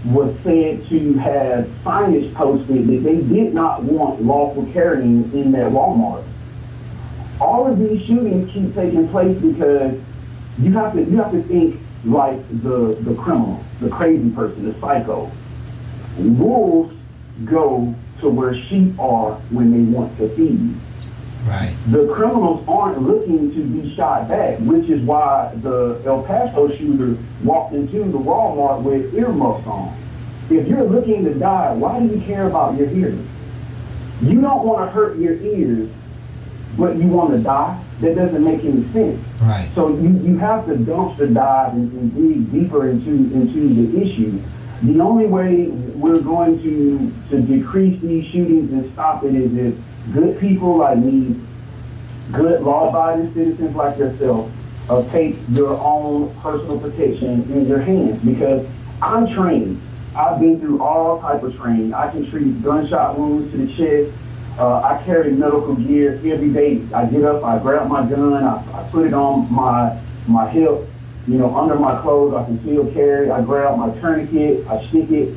was said to have signage posted that they did not want lawful carrying in that Walmart. All of these shootings keep taking place because you have to think like the criminal, the crazy person, the psycho. Wolves go to where sheep are when they want to feed. Right. The criminals aren't looking to be shot back, which is why the El Paso shooter walked into the Walmart with earmuffs on. If you're looking to die, why do you care about your hearing? You don't want to hurt your ears, but you want to die? That doesn't make any sense. Right. So you have to dumpster dive and dig deeper into the issue. The only way we're going to decrease these shootings and stop it is if good people like me, good law-abiding citizens like yourself, take your own personal protection in your hands. Because I'm trained. I've been through all type of training. I can treat gunshot wounds to the chest. I carry medical gear every day. I get up, I grab my gun, I put it on my hip, under my clothes. I can still carry. I grab my tourniquet, I stick it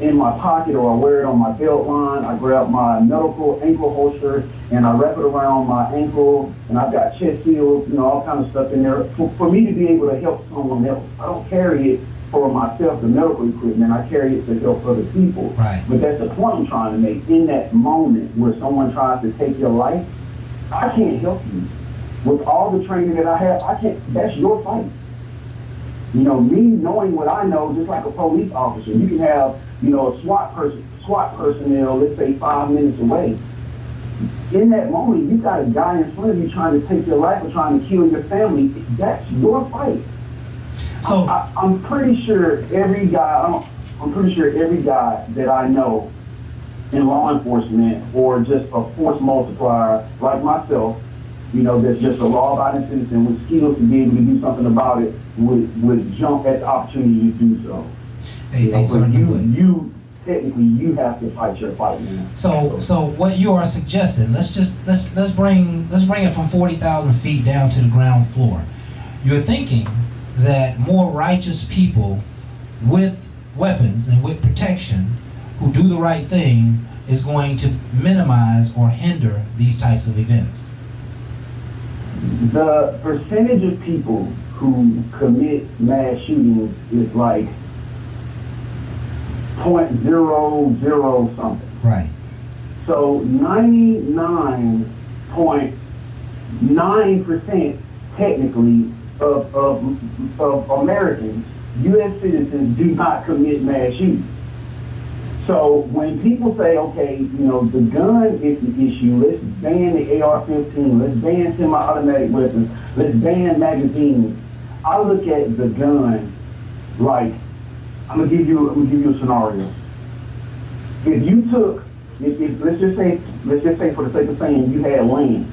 in my pocket, or I wear it on my belt line. I grab my medical ankle holster and I wrap it around my ankle, and I've got chest seals, all kind of stuff in there for me to be able to help someone else. I don't carry it for myself, the medical equipment. I carry it to help other people. Right. But that's the point I'm trying to make. In that moment where someone tries to take your life, I can't help you. With all the training that I have, I can't. That's your fight. You know, me knowing what I know, just like a police officer, you can have, you know, a SWAT personnel, let's say 5 minutes away. In that moment, you got a guy in front of you trying to take your life or trying to kill your family. That's your fight. So I'm pretty sure every guy. I'm pretty sure every guy that I know in law enforcement or just a force multiplier like myself, you know, that's just a law-abiding citizen with skills to be able to do something about it, would jump at the opportunity to do so. they certainly would. You technically you have to fight your fight, man. So what you are suggesting? Let's bring it from 40,000 feet down to the ground floor. You're thinking that more righteous people with weapons and with protection who do the right thing is going to minimize or hinder these types of events. The percentage of people who commit mass shootings is like 0.00 something. Right. So 99.9% technically of Americans, U.S. citizens, do not commit mass shootings. So when people say, okay, you know, the gun is the issue, let's ban the AR-15, let's ban semi-automatic weapons, let's ban magazines, I look at the gun like, I'm gonna give you a scenario. If you took, let's just say for the sake of saying you had land,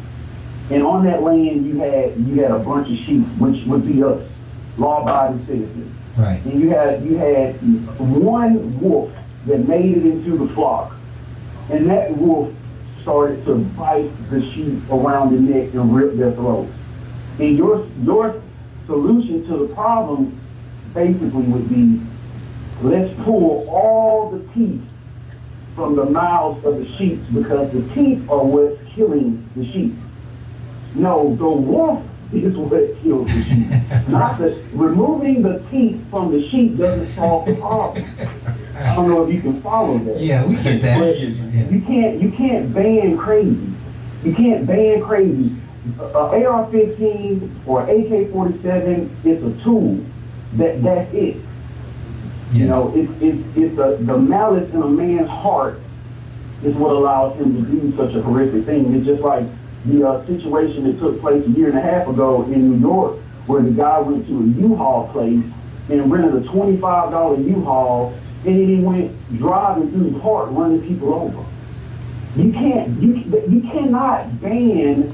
and on that land you had a bunch of sheep, which would be us, law-abiding citizens. Right. And you had one wolf that made it into the flock, and that wolf started to bite the sheep around the neck and rip their throats. And your solution to the problem basically would be, let's pull all the teeth from the mouths of the sheep, because the teeth are what's killing the sheep. No, the wolf is what kills the sheep. Removing the teeth from the sheep doesn't solve the problem. I don't know if you can follow that. Yeah, we get that. But you can't ban crazy. You can't ban crazy. AR-15 or AK-47 is a tool. That's it. Yes. You know, it's the malice in a man's heart is what allows him to do such a horrific thing. It's just like the situation that took place a year and a half ago in New York, where the guy went to a U-Haul place and rented a $25 U-Haul, and then he went driving through the park running people over. You cannot ban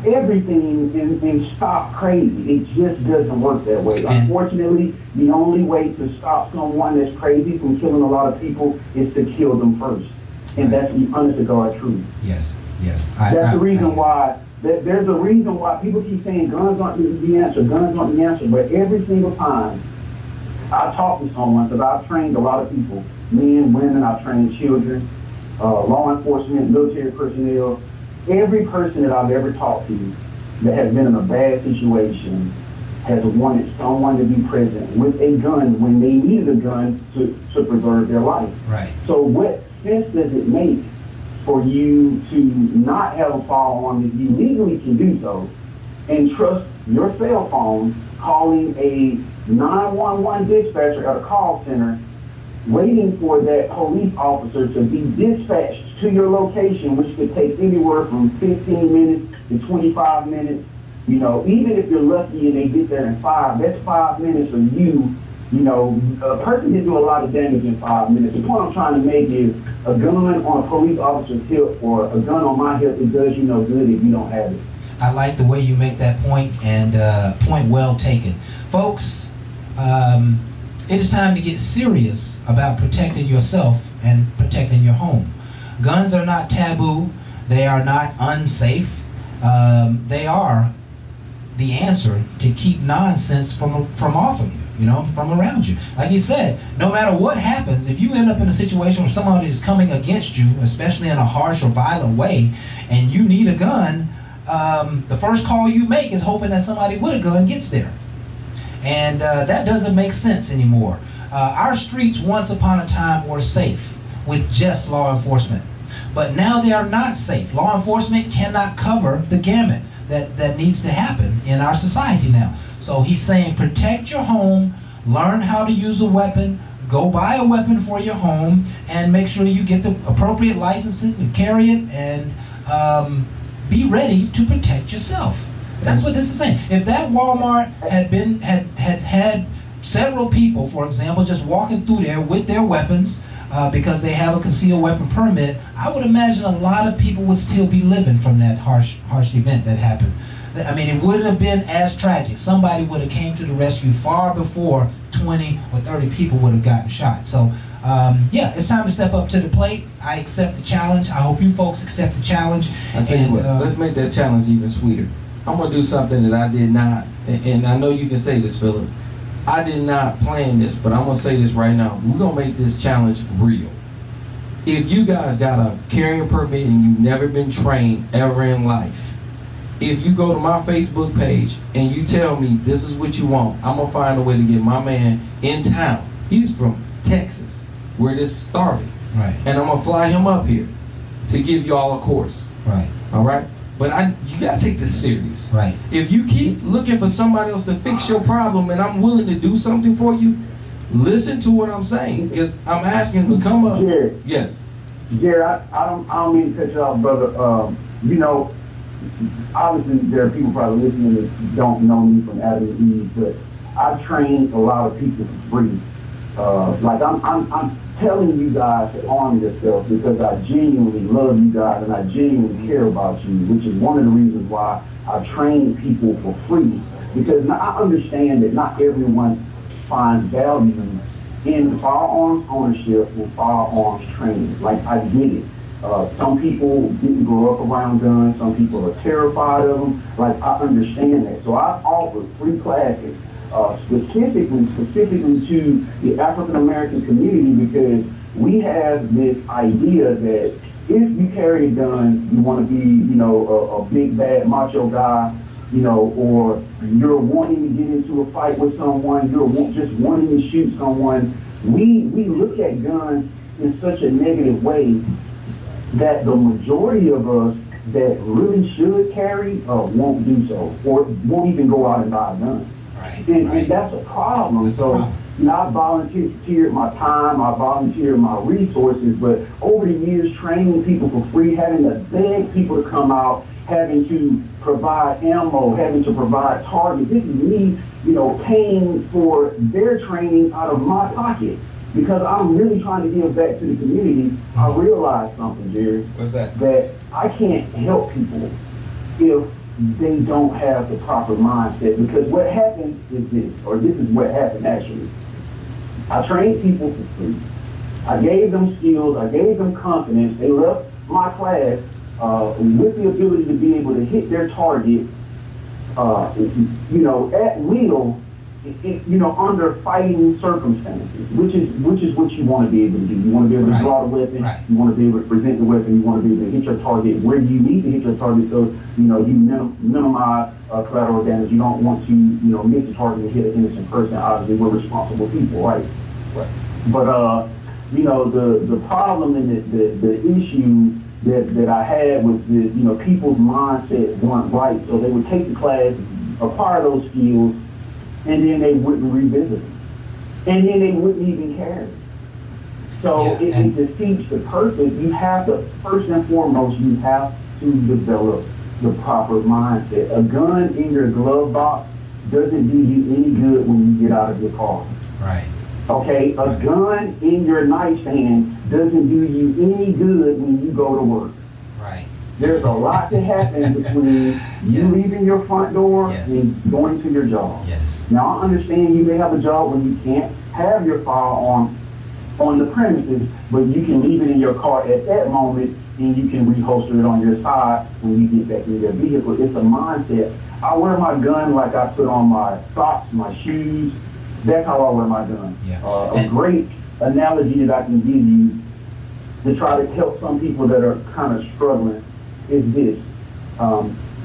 everything and stop crazy. It just doesn't work that way. Unfortunately, the only way to stop someone that's crazy from killing a lot of people is to kill them first. And that's the honest to God truth. Yes. That's the reason why, there's a reason why people keep saying guns aren't the answer, but every single time I talk to someone, because I've trained a lot of people, men, women, I've trained children, law enforcement, military personnel. Every person that I've ever talked to that has been in a bad situation has wanted someone to be present with a gun when they needed a gun to preserve their life. Right. So what sense does it make for you to not have a firearm if you legally can do so, and trust your cell phone calling a 911 dispatcher at a call center, waiting for that police officer to be dispatched to your location, which could take anywhere from 15 minutes to 25 minutes. You know, even if you're lucky and they get there in 5, that's 5 minutes for you. You know, a person can do a lot of damage in 5 minutes. The point I'm trying to make is a gun on a police officer's hip or a gun on my hip, it does you no good if you don't have it. I like the way you make that point, and point well taken. Folks, it is time to get serious about protecting yourself and protecting your home. Guns are not taboo. They are not unsafe. They are the answer to keep nonsense from off of you, you know, from around you. Like you said, no matter what happens, if you end up in a situation where somebody is coming against you, especially in a harsh or violent way, and you need a gun, the first call you make is hoping that somebody with a gun gets there. And that doesn't make sense anymore. Our streets once upon a time were safe with just law enforcement. But now they are not safe. Law enforcement cannot cover the gamut that needs to happen in our society now. So he's saying protect your home, learn how to use a weapon, go buy a weapon for your home, and make sure you get the appropriate licensing to carry it, and be ready to protect yourself. That's what this is saying. If that Walmart had several people, for example, just walking through there with their weapons because they have a concealed weapon permit, I would imagine a lot of people would still be living from that harsh event that happened. I mean, it wouldn't have been as tragic. Somebody would have came to the rescue far before 20 or 30 people would have gotten shot. So, yeah, it's time to step up to the plate. I accept the challenge. I hope you folks accept the challenge. I tell you what, let's make that challenge even sweeter. I'm gonna do something that I did not, and I know you can say this, Phillip. I did not plan this, but I'm gonna say this right now. We're gonna make this challenge real. If you guys got a carrying permit and you've never been trained ever in life, if you go to my Facebook page and you tell me this is what you want, I'm gonna find a way to get my man in town. He's from Texas, where this started. Right. And I'm gonna fly him up here to give you all a course. Right. All right? But you gotta take this serious. Right. If you keep looking for somebody else to fix your problem and I'm willing to do something for you, listen to what I'm saying. Because I'm asking to come up. Jared. Yes. Jared, I don't mean to cut you off, brother. You know, obviously there are people probably listening that don't know me from Adam and Eve, but I train a lot of people for free. Like I'm telling you guys to arm yourself because I genuinely love you guys and I genuinely care about you, which is one of the reasons why I train people for free. Because now I understand that not everyone finds value in firearms ownership and firearms training. Like, I get it. Some people didn't grow up around guns. Some people are terrified of them. Like, I understand that. So I offer free classes specifically to the African American community, because we have this idea that if you carry a gun, you want to be, you know, a big bad macho guy, you know, or you're wanting to get into a fight with someone, you're just wanting to shoot someone. We look at guns in such a negative way that the majority of us that really should carry won't do so, or won't even go out and buy a gun. Right. And that's a problem. So, you know, I volunteered my time, I volunteered my resources, but over the years, training people for free, having to beg people to come out, having to provide ammo, having to provide targets. This is me, you know, paying for their training out of my pocket because I'm really trying to give back to the community. I realized something, Jerry. What's that? That I can't help people if they don't have the proper mindset, because what happens is this, or this is what happened actually. I trained people for free. I gave them skills, I gave them confidence. They left my class with the ability to be able to hit their target, you know, at will, you know, under fighting circumstances, which is what you want to be able to do. You want to be able to draw the weapon. Right. You want to be able to present the weapon. You want to be able to hit your target where you need to hit your target, so you know you minimize collateral damage. You don't want to, you know, miss the target and hit an innocent person. Obviously, we're responsible people, right? Right. But you know, the problem and the issue that I had was that, you know, people's mindset weren't right, so they would take the class, acquire those skills, and then they wouldn't revisit them. And then they wouldn't even care. So Yeah, it defeats the purpose. You have to, first and foremost, you have to develop the proper mindset. A gun in your glove box doesn't do you any good when you get out of your car. Right. Okay? A gun in your nightstand doesn't do you any good when you go to work. Right. There's a lot that happens between you Yes. leaving your front door Yes. and going to your job. Yes. Now, I understand you may have a job where you can't have your firearm on the premises, but you can leave it in your car at that moment and you can reholster it on your side when you get back in your vehicle. It's a mindset. I wear my gun like I put on my socks, my shoes. That's how I wear my gun. Yeah. A great analogy that I can give you to try to help some people that are kind of struggling is this.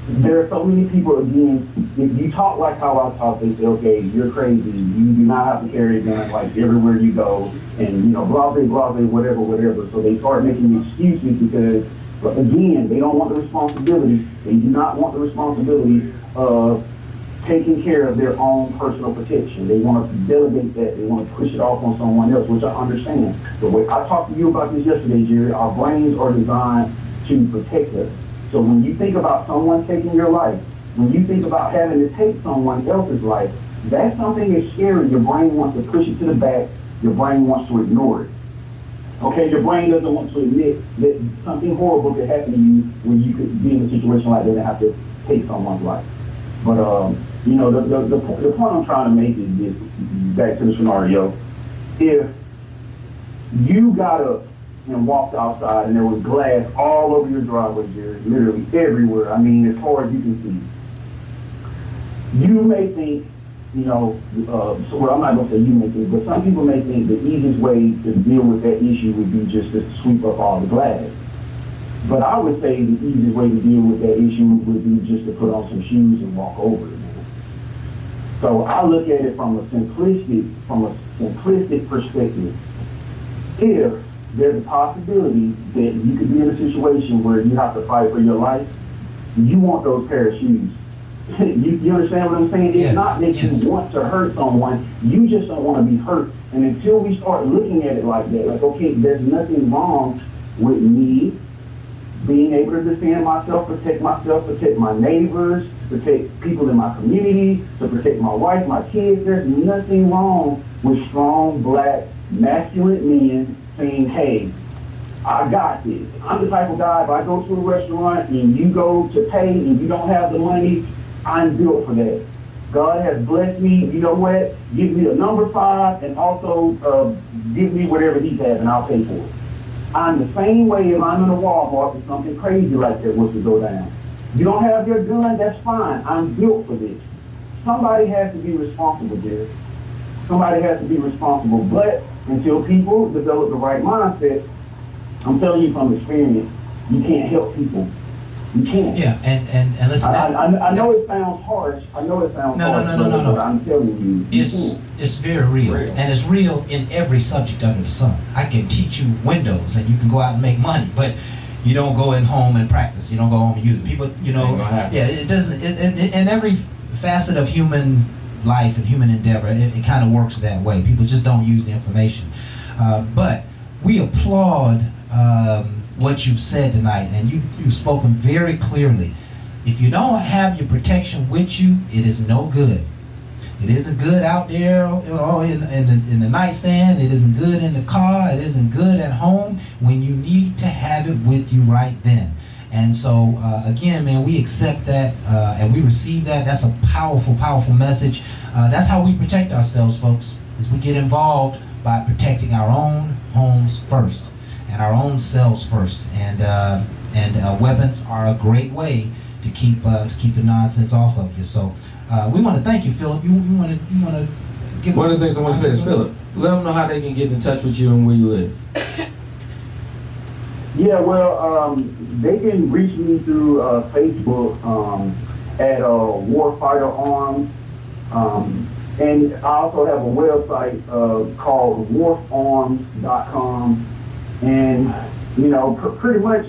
There are so many people, again, if you talk like how I talk, they say, okay, you're crazy. You do not have to carry a gun like everywhere you go, and, you know, blah, blah, blah, whatever. So they start making excuses because, again, they don't want the responsibility. They do not want the responsibility of taking care of their own personal protection. They want to delegate that. They want to push it off on someone else, which I understand. The way I talked to you about this yesterday, Jerry, our brains are designed to protect us. So when you think about someone taking your life, when you think about having to take someone else's life, that's something that's scary. Your brain wants to push it to the back. Your brain wants to ignore it. Okay, your brain doesn't want to admit that something horrible could happen to you when you could be in a situation like that and have to take someone's life. But, you know, the point I'm trying to make is this, back to the scenario. If you got up and walked outside and there was glass all over your driveway, Jerry, literally everywhere, I mean, as far as you can see, you may think, you know, well, I'm not going to say you may think, but some people may think the easiest way to deal with that issue would be just to sweep up all the glass. But I would say the easiest way to deal with that issue would be just to put on some shoes and walk over it, man. So I look at it from a simplistic perspective. If there's a possibility that you could be in a situation where you have to fight for your life, you want those pair of shoes. You understand what I'm saying? It's not that you want to hurt someone, you just don't want to be hurt. And until we start looking at it like that, like, okay, there's nothing wrong with me being able to defend myself, protect my neighbors, protect people in my community, to protect my wife, my kids. There's nothing wrong with strong, black, masculine men saying, hey, I got this. I'm the type of guy, if I go to a restaurant and you go to pay and you don't have the money, I'm built for that. God has blessed me. You know what? Give me a number 5 and also give me whatever he has and I'll pay for it. I'm the same way if I'm in a Walmart and something crazy like that was to go down. You don't have your gun, that's fine. I'm built for this. Somebody has to be responsible, Jerry. Somebody has to be responsible. But until people develop the right mindset, I'm telling you from experience, you can't help people. You can't. Yeah, and listen. I know it sounds harsh. No. But I'm telling you, it's very real, and it's real in every subject under the sun. I can teach you Windows, and you can go out and make money, but you don't go in home and practice. You don't go home and use it. People, you know, it doesn't. In every facet of human life and human endeavor, it kind of works that way. People just don't use the information. But we applaud what you've said tonight, and you've spoken very clearly. If you don't have your protection with you, it is no good. It isn't good out there, you know, in the nightstand. It isn't good in the car. It isn't good at home when you need to have it with you right then. And so, again, man, we accept that and we receive that. That's a powerful, powerful message. That's how we protect ourselves, folks, is we get involved by protecting our own homes first and our own selves first. And weapons are a great way to keep the nonsense off of you. So we want to thank you, Phillip. You want to give one us of the things I want to say is, Phillip, let them know how they can get in touch with you and where you live. Yeah, well, they can reach me through Facebook at Warfighter Arms. And I also have a website called wharfarms.com. And, you know, pretty much,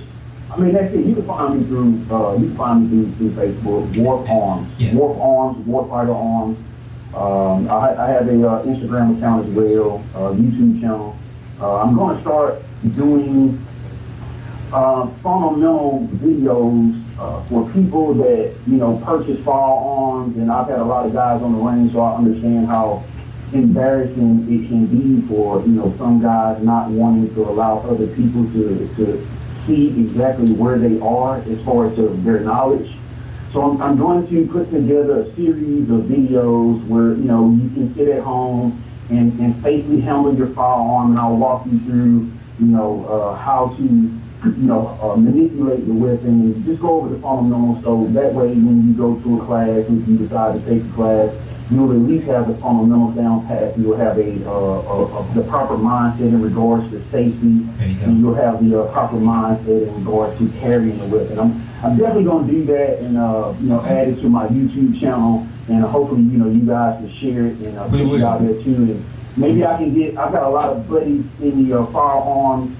I mean, that's it. You can find me through Facebook, Wharf Arms. Yeah. Wharf Arms, Warfighter Arms. I have a Instagram account as well, YouTube channel. I'm going to start doing fundamental videos for people that, you know, purchase firearms, and I've had a lot of guys on the range, so I understand how embarrassing it can be for, you know, some guys not wanting to allow other people to see exactly where they are as far as their knowledge. So I'm going to put together a series of videos where, you know, you can sit at home and safely handle your firearm, and I'll walk you through, you know, how to, you know, manipulate the weapon, and just go over the fundamentals, so that way when you go to a class, if you decide to take the class, you'll at least have the fundamentals down pat. You'll have the proper mindset in regards to safety, and you'll have the proper mindset in regards to carrying the weapon. I'm definitely going to do that, and you know, add it to my YouTube channel, and hopefully, you know, you guys can share it and put it out there too. And maybe I can get. I've got a lot of buddies in the firearms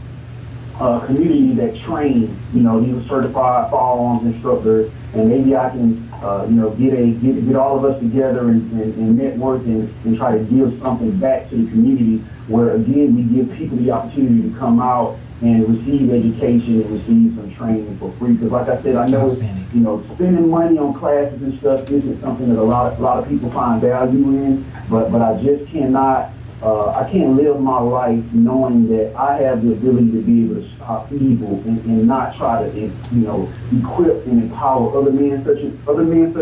community that train. You know, these are certified firearms instructors, and maybe I can get all of us together and network and try to give something back to the community, where again we give people the opportunity to come out and receive education and receive some training for free. Because like I said, I know spending money on classes and stuff isn't something that a lot of people find value in, but I just cannot. I can't live my life knowing that I have the ability to be able to stop evil and not try to, equip and empower other men such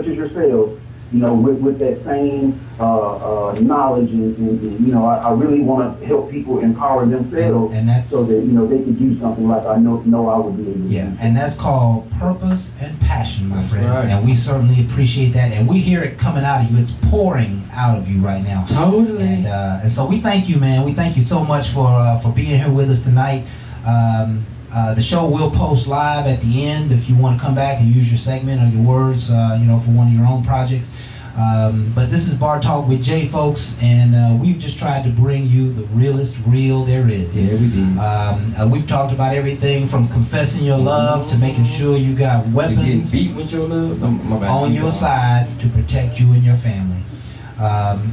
as yourselves, with that same knowledge and I really want to help people empower themselves, and that's, so that they can do something like I know I would be able to. Yeah, and that's called purpose and passion, my friend. Right. And we certainly appreciate that, and we hear it coming out of you. It's pouring out of you right now. Totally. And so we thank you, man. We thank you so much for being here with us tonight. The show will post live at the end if you want to come back and use your segment or your words, for one of your own projects. But this is Bar Talk with Jay, folks, and we've just tried to bring you the realest real there is. Yeah, we did. We've talked about everything from confessing your love to making sure you got To weapons getting beat with your love. My bad. on your side to protect you and your family.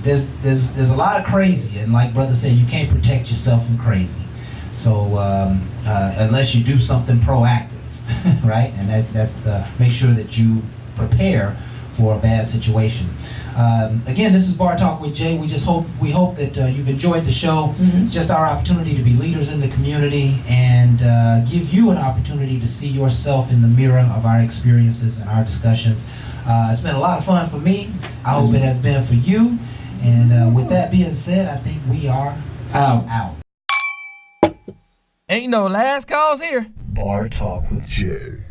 There's a lot of crazy, and like brother said, you can't protect yourself from crazy. So unless you do something proactive, right? And that's to make sure that you prepare for a bad situation. Again, this is Bar Talk with Jay. We hope that you've enjoyed the show. It's just our opportunity to be leaders in the community and give you an opportunity to see yourself in the mirror of our experiences and our discussions. It's been a lot of fun for me. I hope it has been for you. And with that being said, I think we are out. Ain't no last calls here. Bar Talk with Jay.